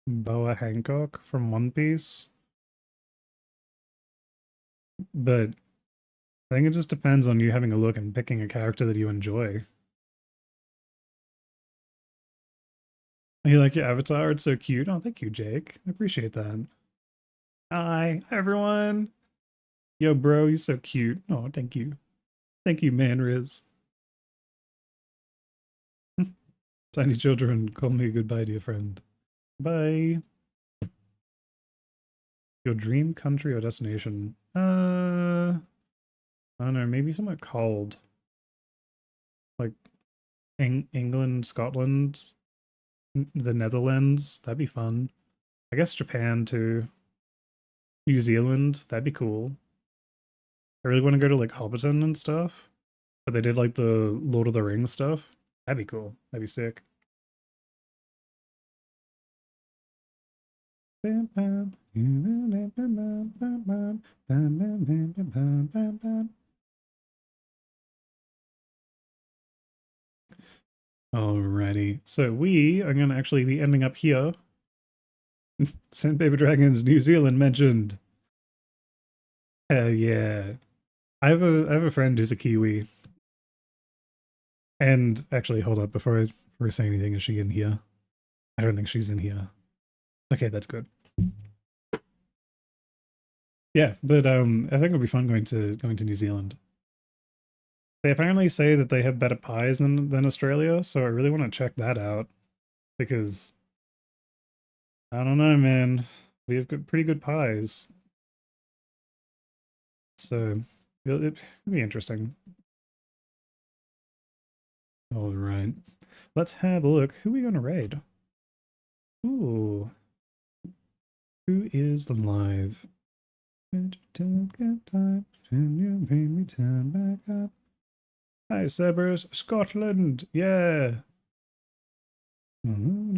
Boa Hancock from One Piece. But I think it just depends on you having a look and picking a character that you enjoy. You like your avatar? It's so cute. Oh, thank you, Jake. I appreciate that. Hi everyone. Yo, bro, you're so cute. Oh, thank you. Thank you, man, Riz. Tiny children, call me goodbye, dear friend. Bye. Your dream country or destination? I don't know, maybe somewhere cold. Like England, Scotland, the Netherlands. That'd be fun. I guess Japan too. New Zealand, that'd be cool. I really want to go to like Hobbiton and stuff. But they did like the Lord of the Rings stuff. That'd be cool. That'd be sick. Alrighty, so we are going to actually be ending up here. Sandpaper Dragons New Zealand mentioned. Hell yeah. I have a friend who's a Kiwi. And actually, hold up, before I say anything, is she in here? I don't think she's in here. Okay, that's good. Yeah, but I think it'll be fun going to New Zealand. They apparently say that they have better pies than Australia, so I really want to check that out because I don't know, man. We have pretty good pies, so it'll be interesting. All right, let's have a look. Who are we gonna raid? Ooh, who is live? Hi, Cerberus, Scotland, yeah. Hmm.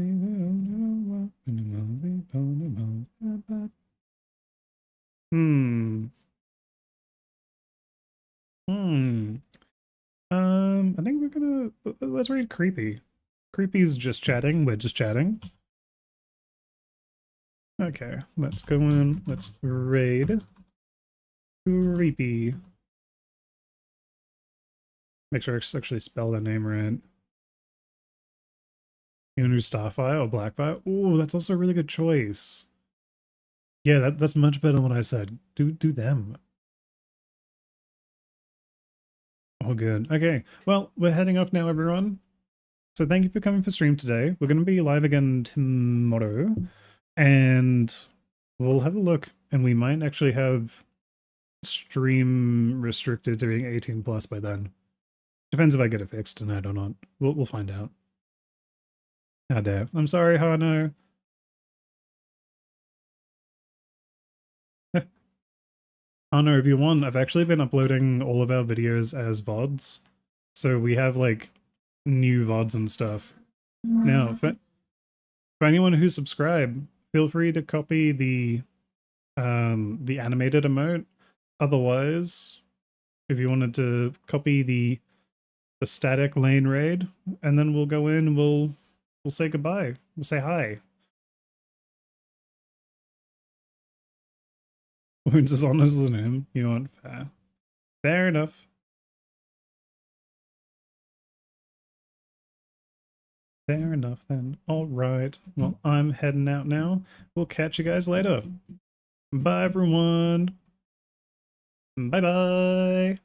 Hmm. I think we're gonna let's read Creepy. Creepy's just chatting. We're just chatting. Okay, let's go in. Let's raid Creepy. Make sure I actually spell that name right. You want to do Starfire or Blackfire? Oh, that's also a really good choice. Yeah, that's much better than what I said. Do them. Oh, good. Okay, well, we're heading off now, everyone. So thank you for coming for stream today. We're going to be live again tomorrow, and we'll have a look, and we might actually have stream restricted to being 18 plus by then. Depends if I get it fixed tonight or not. We'll find out. Ah, damn. I'm sorry, Hano. Hano, if you want, I've actually been uploading all of our videos as VODs. So we have like new VODs and stuff. Now, for anyone who's subscribed, feel free to copy the animated emote. Otherwise, if you wanted to copy the static lane raid, and then we'll go in and we'll say goodbye. We'll say hi. Wounds is honest than him. You want fair. Fair enough. Fair enough then. Alright. Well, I'm heading out now. We'll catch you guys later. Bye everyone. Bye bye.